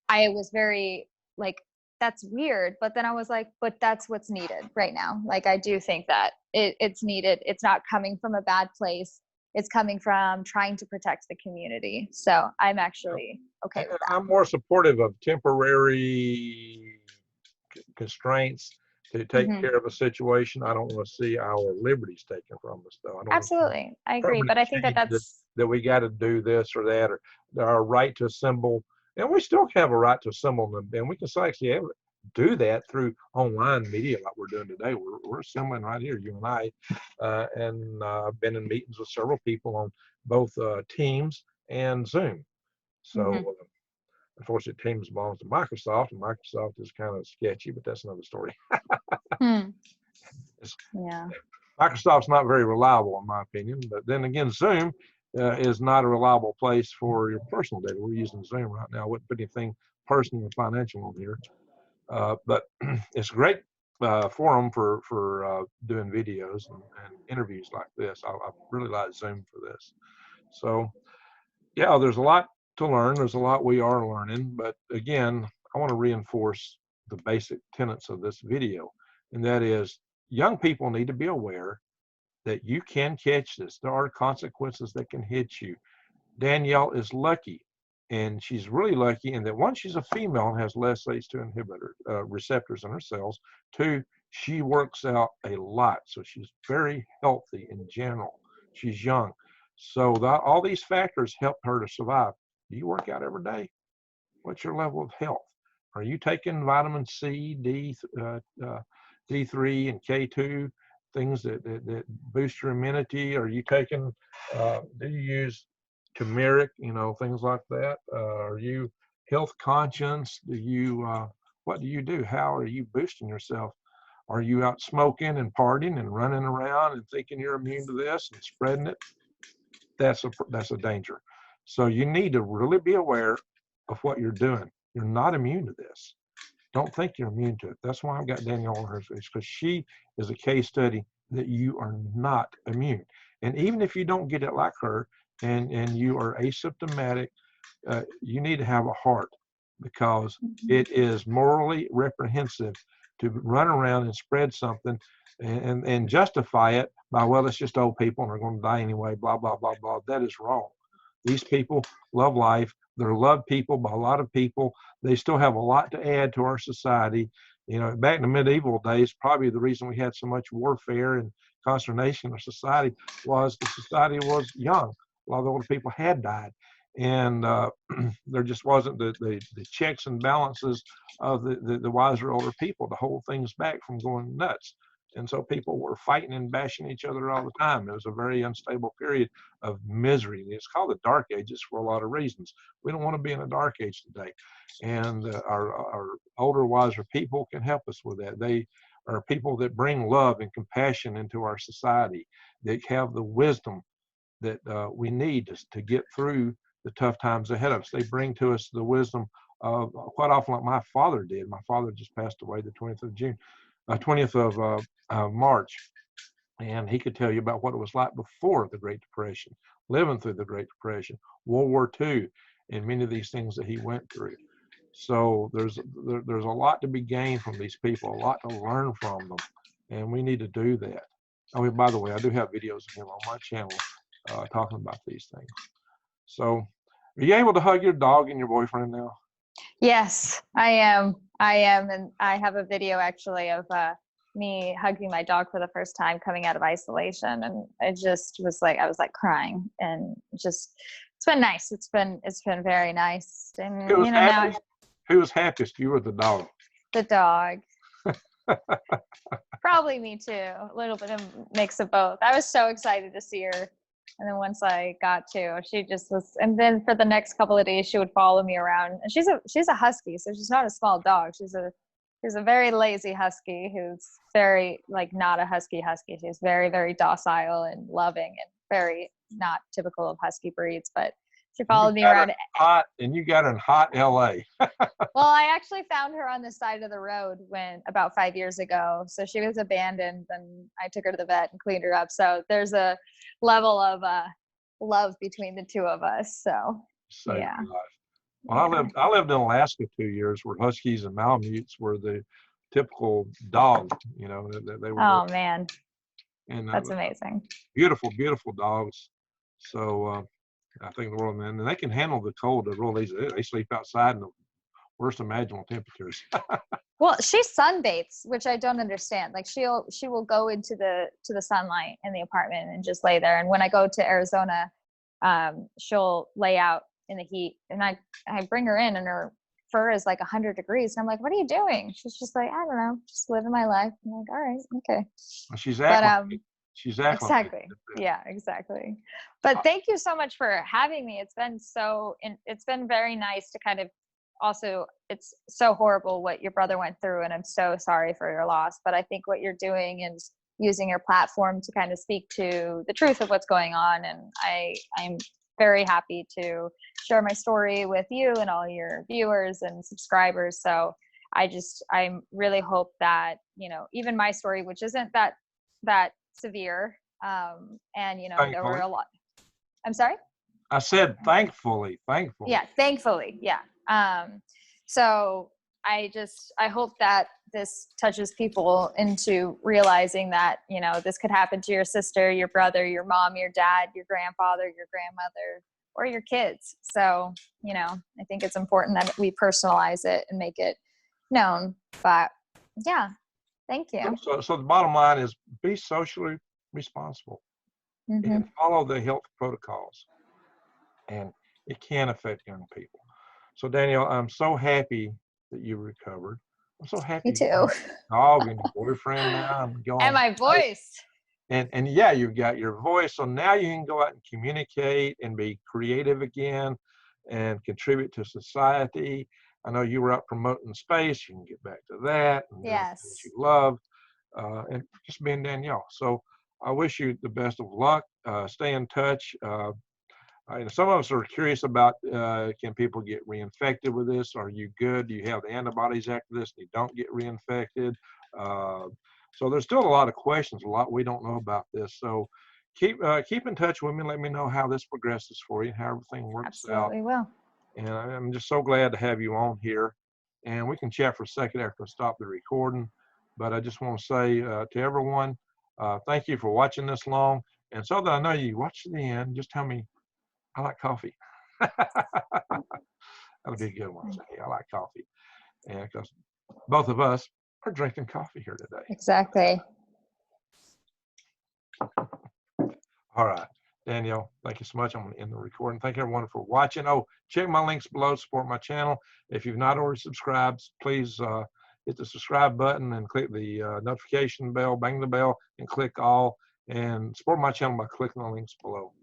I was very like, that's weird. But then I was like, but that's what's needed right now. Like, I do think that it's needed. It's not coming from a bad place. It's coming from trying to protect the community. So I'm actually okay with that. I'm more supportive of temporary constraints to take care of a situation. I don't want to see our liberties taken from us, though. I don't Absolutely. I agree. But I think that we got to do this or that, or our right to assemble. And we still have a right to assemble, and we can actually do that through online media like we're doing today. We're assembling right here, you and I. And I've been in meetings with several people on both Teams and Zoom. So unfortunately, Teams belongs to Microsoft, and Microsoft is kind of sketchy, but that's another story. Yeah. Microsoft's not very reliable, in my opinion. But then again, Zoom is not a reliable place for your personal data. We're using Zoom right now. I wouldn't put anything personal or financial on here. But it's a great forum for doing videos and interviews like this. I really like Zoom for this. So, yeah, there's a lot to learn. There's a lot we are learning. But again, I want to reinforce the basic tenets of this video, and that is young people need to be aware that you can catch this. There are consequences that can hit you. Danielle is lucky, and she's really lucky in that, one, she's a female and has less ACE2 inhibitor receptors in her cells. 2, she works out a lot, so she's very healthy in general. She's young. So all these factors help her to survive. Do you work out every day? What's your level of health? Are you taking vitamin C, D3, and K2, things that boost your immunity? Are you taking, do you use turmeric, things like that? Are you health conscious? What do you do? How are you boosting yourself? Are you out smoking and partying and running around and thinking you're immune to this and spreading it? That's a danger. So you need to really be aware of what you're doing. You're not immune to this. Don't think you're immune to it. That's why I've got Danielle on her face, because she is a case study that you are not immune. And even if you don't get it like her, and you are asymptomatic, you need to have a heart, because it is morally reprehensible to run around and spread something and justify it by, well, it's just old people and they're going to die anyway, blah, blah, blah, blah. That is wrong. These people love life. They're loved people by a lot of people. They still have a lot to add to our society. Back in the medieval days, probably the reason we had so much warfare and consternation in our society was the society was young. A lot of the older people had died. And there just wasn't the checks and balances of the wiser older people to hold things back from going nuts. And so people were fighting and bashing each other all the time. It was a very unstable period of misery. It's called the Dark Ages for a lot of reasons. We don't want to be in a dark age today. And our older, wiser people can help us with that. They are people that bring love and compassion into our society. They have the wisdom that we need to get through the tough times ahead of us. They bring to us the wisdom of, quite often, like my father did. My father just passed away the 20th of March, and he could tell you about what it was like before the Great Depression, living through the Great Depression, World War II, and many of these things that he went through. So there's a lot to be gained from these people, a lot to learn from them. and we need to do that. Oh, and by the way, I do have videos of him on my channel talking about these things. So, are you able to hug your dog and your boyfriend now? Yes, I am. And I have a video actually of me hugging my dog for the first time coming out of isolation, and I just was like, I was like crying, and just it's been nice. It's been very nice, and Who was you know now happiest? Who was happiest, you or the dog? the dog. Probably me too. A little bit of mix of both. I was so excited to see her. And then once I got to, she just was, and then for the next couple of days, she would follow me around. And she's a husky, so she's not a small dog. She's a very lazy husky who's very, like, not a husky. She's very, very docile and loving and very not typical of husky breeds, but she followed me around. Hot, and you got her in hot LA. Well, I actually found her on the side of the road about 5 years ago. So she was abandoned, and I took her to the vet and cleaned her up. So there's a level of love between the two of us. So yeah. Well, I lived in Alaska 2 years, where huskies and malamutes were the typical dog. You know, they were. Oh man, and that's amazing. Beautiful, beautiful dogs. So I think the world, man, and they can handle the cold real easy. They sleep outside in the worst imaginable temperatures. Well, she sunbaths, which I don't understand. Like she will go into the sunlight in the apartment and just lay there. And when I go to Arizona, she'll lay out in the heat, and I bring her in, and her fur is like 100 degrees. And I'm like, what are you doing? She's just like, I don't know, just living my life. I'm like, all right, okay. Well, she's acclimated. She's acclimated. Exactly. Yeah, exactly. But thank you so much for having me. It's been very nice to kind of, also, it's so horrible what your brother went through, and I'm so sorry for your loss. But I think what you're doing is using your platform to kind of speak to the truth of what's going on. And I'm very happy to share my story with you and all your viewers and subscribers. So I really hope that, you know, even my story, which isn't that severe, and, you know, there were a lot. I'm sorry? I said thankfully. Yeah, thankfully. Yeah. So I hope that this touches people into realizing that, you know, this could happen to your sister, your brother, your mom, your dad, your grandfather, your grandmother, or your kids. So, you know, I think it's important that we personalize it and make it known. But yeah, thank you. So the bottom line is, be socially responsible and follow the health protocols. And it can affect young people. So Danielle, I'm so happy that you recovered. I'm so happy. Me too. You got a dog and your boyfriend now. And my voice. And yeah, you've got your voice. So now you can go out and communicate and be creative again and contribute to society. I know you were out promoting space. You can get back to that. And yes. Things you love, and just being Danielle. So I wish you the best of luck. Stay in touch. Some of us are curious about, can people get reinfected with this? Are you good? Do you have the antibodies after this? You don't get reinfected. So there's still a lot of questions, a lot we don't know about this. So keep in touch with me. Let me know how this progresses for you, how everything works out. Absolutely will. And I'm just so glad to have you on here. And we can chat for a second after I stop the recording. But I just want to say to everyone, thank you for watching this long. And so that I know you watch to the end, just tell me, I like coffee. That'll be a good one. Hey, I like coffee. And because both of us are drinking coffee here today. Exactly. All right. Danielle, thank you so much. I'm going to end the recording. Thank everyone for watching. Oh, check my links below to support my channel. If you've not already subscribed, please hit the subscribe button and click the notification bell, bang the bell, and click all. And support my channel by clicking the links below.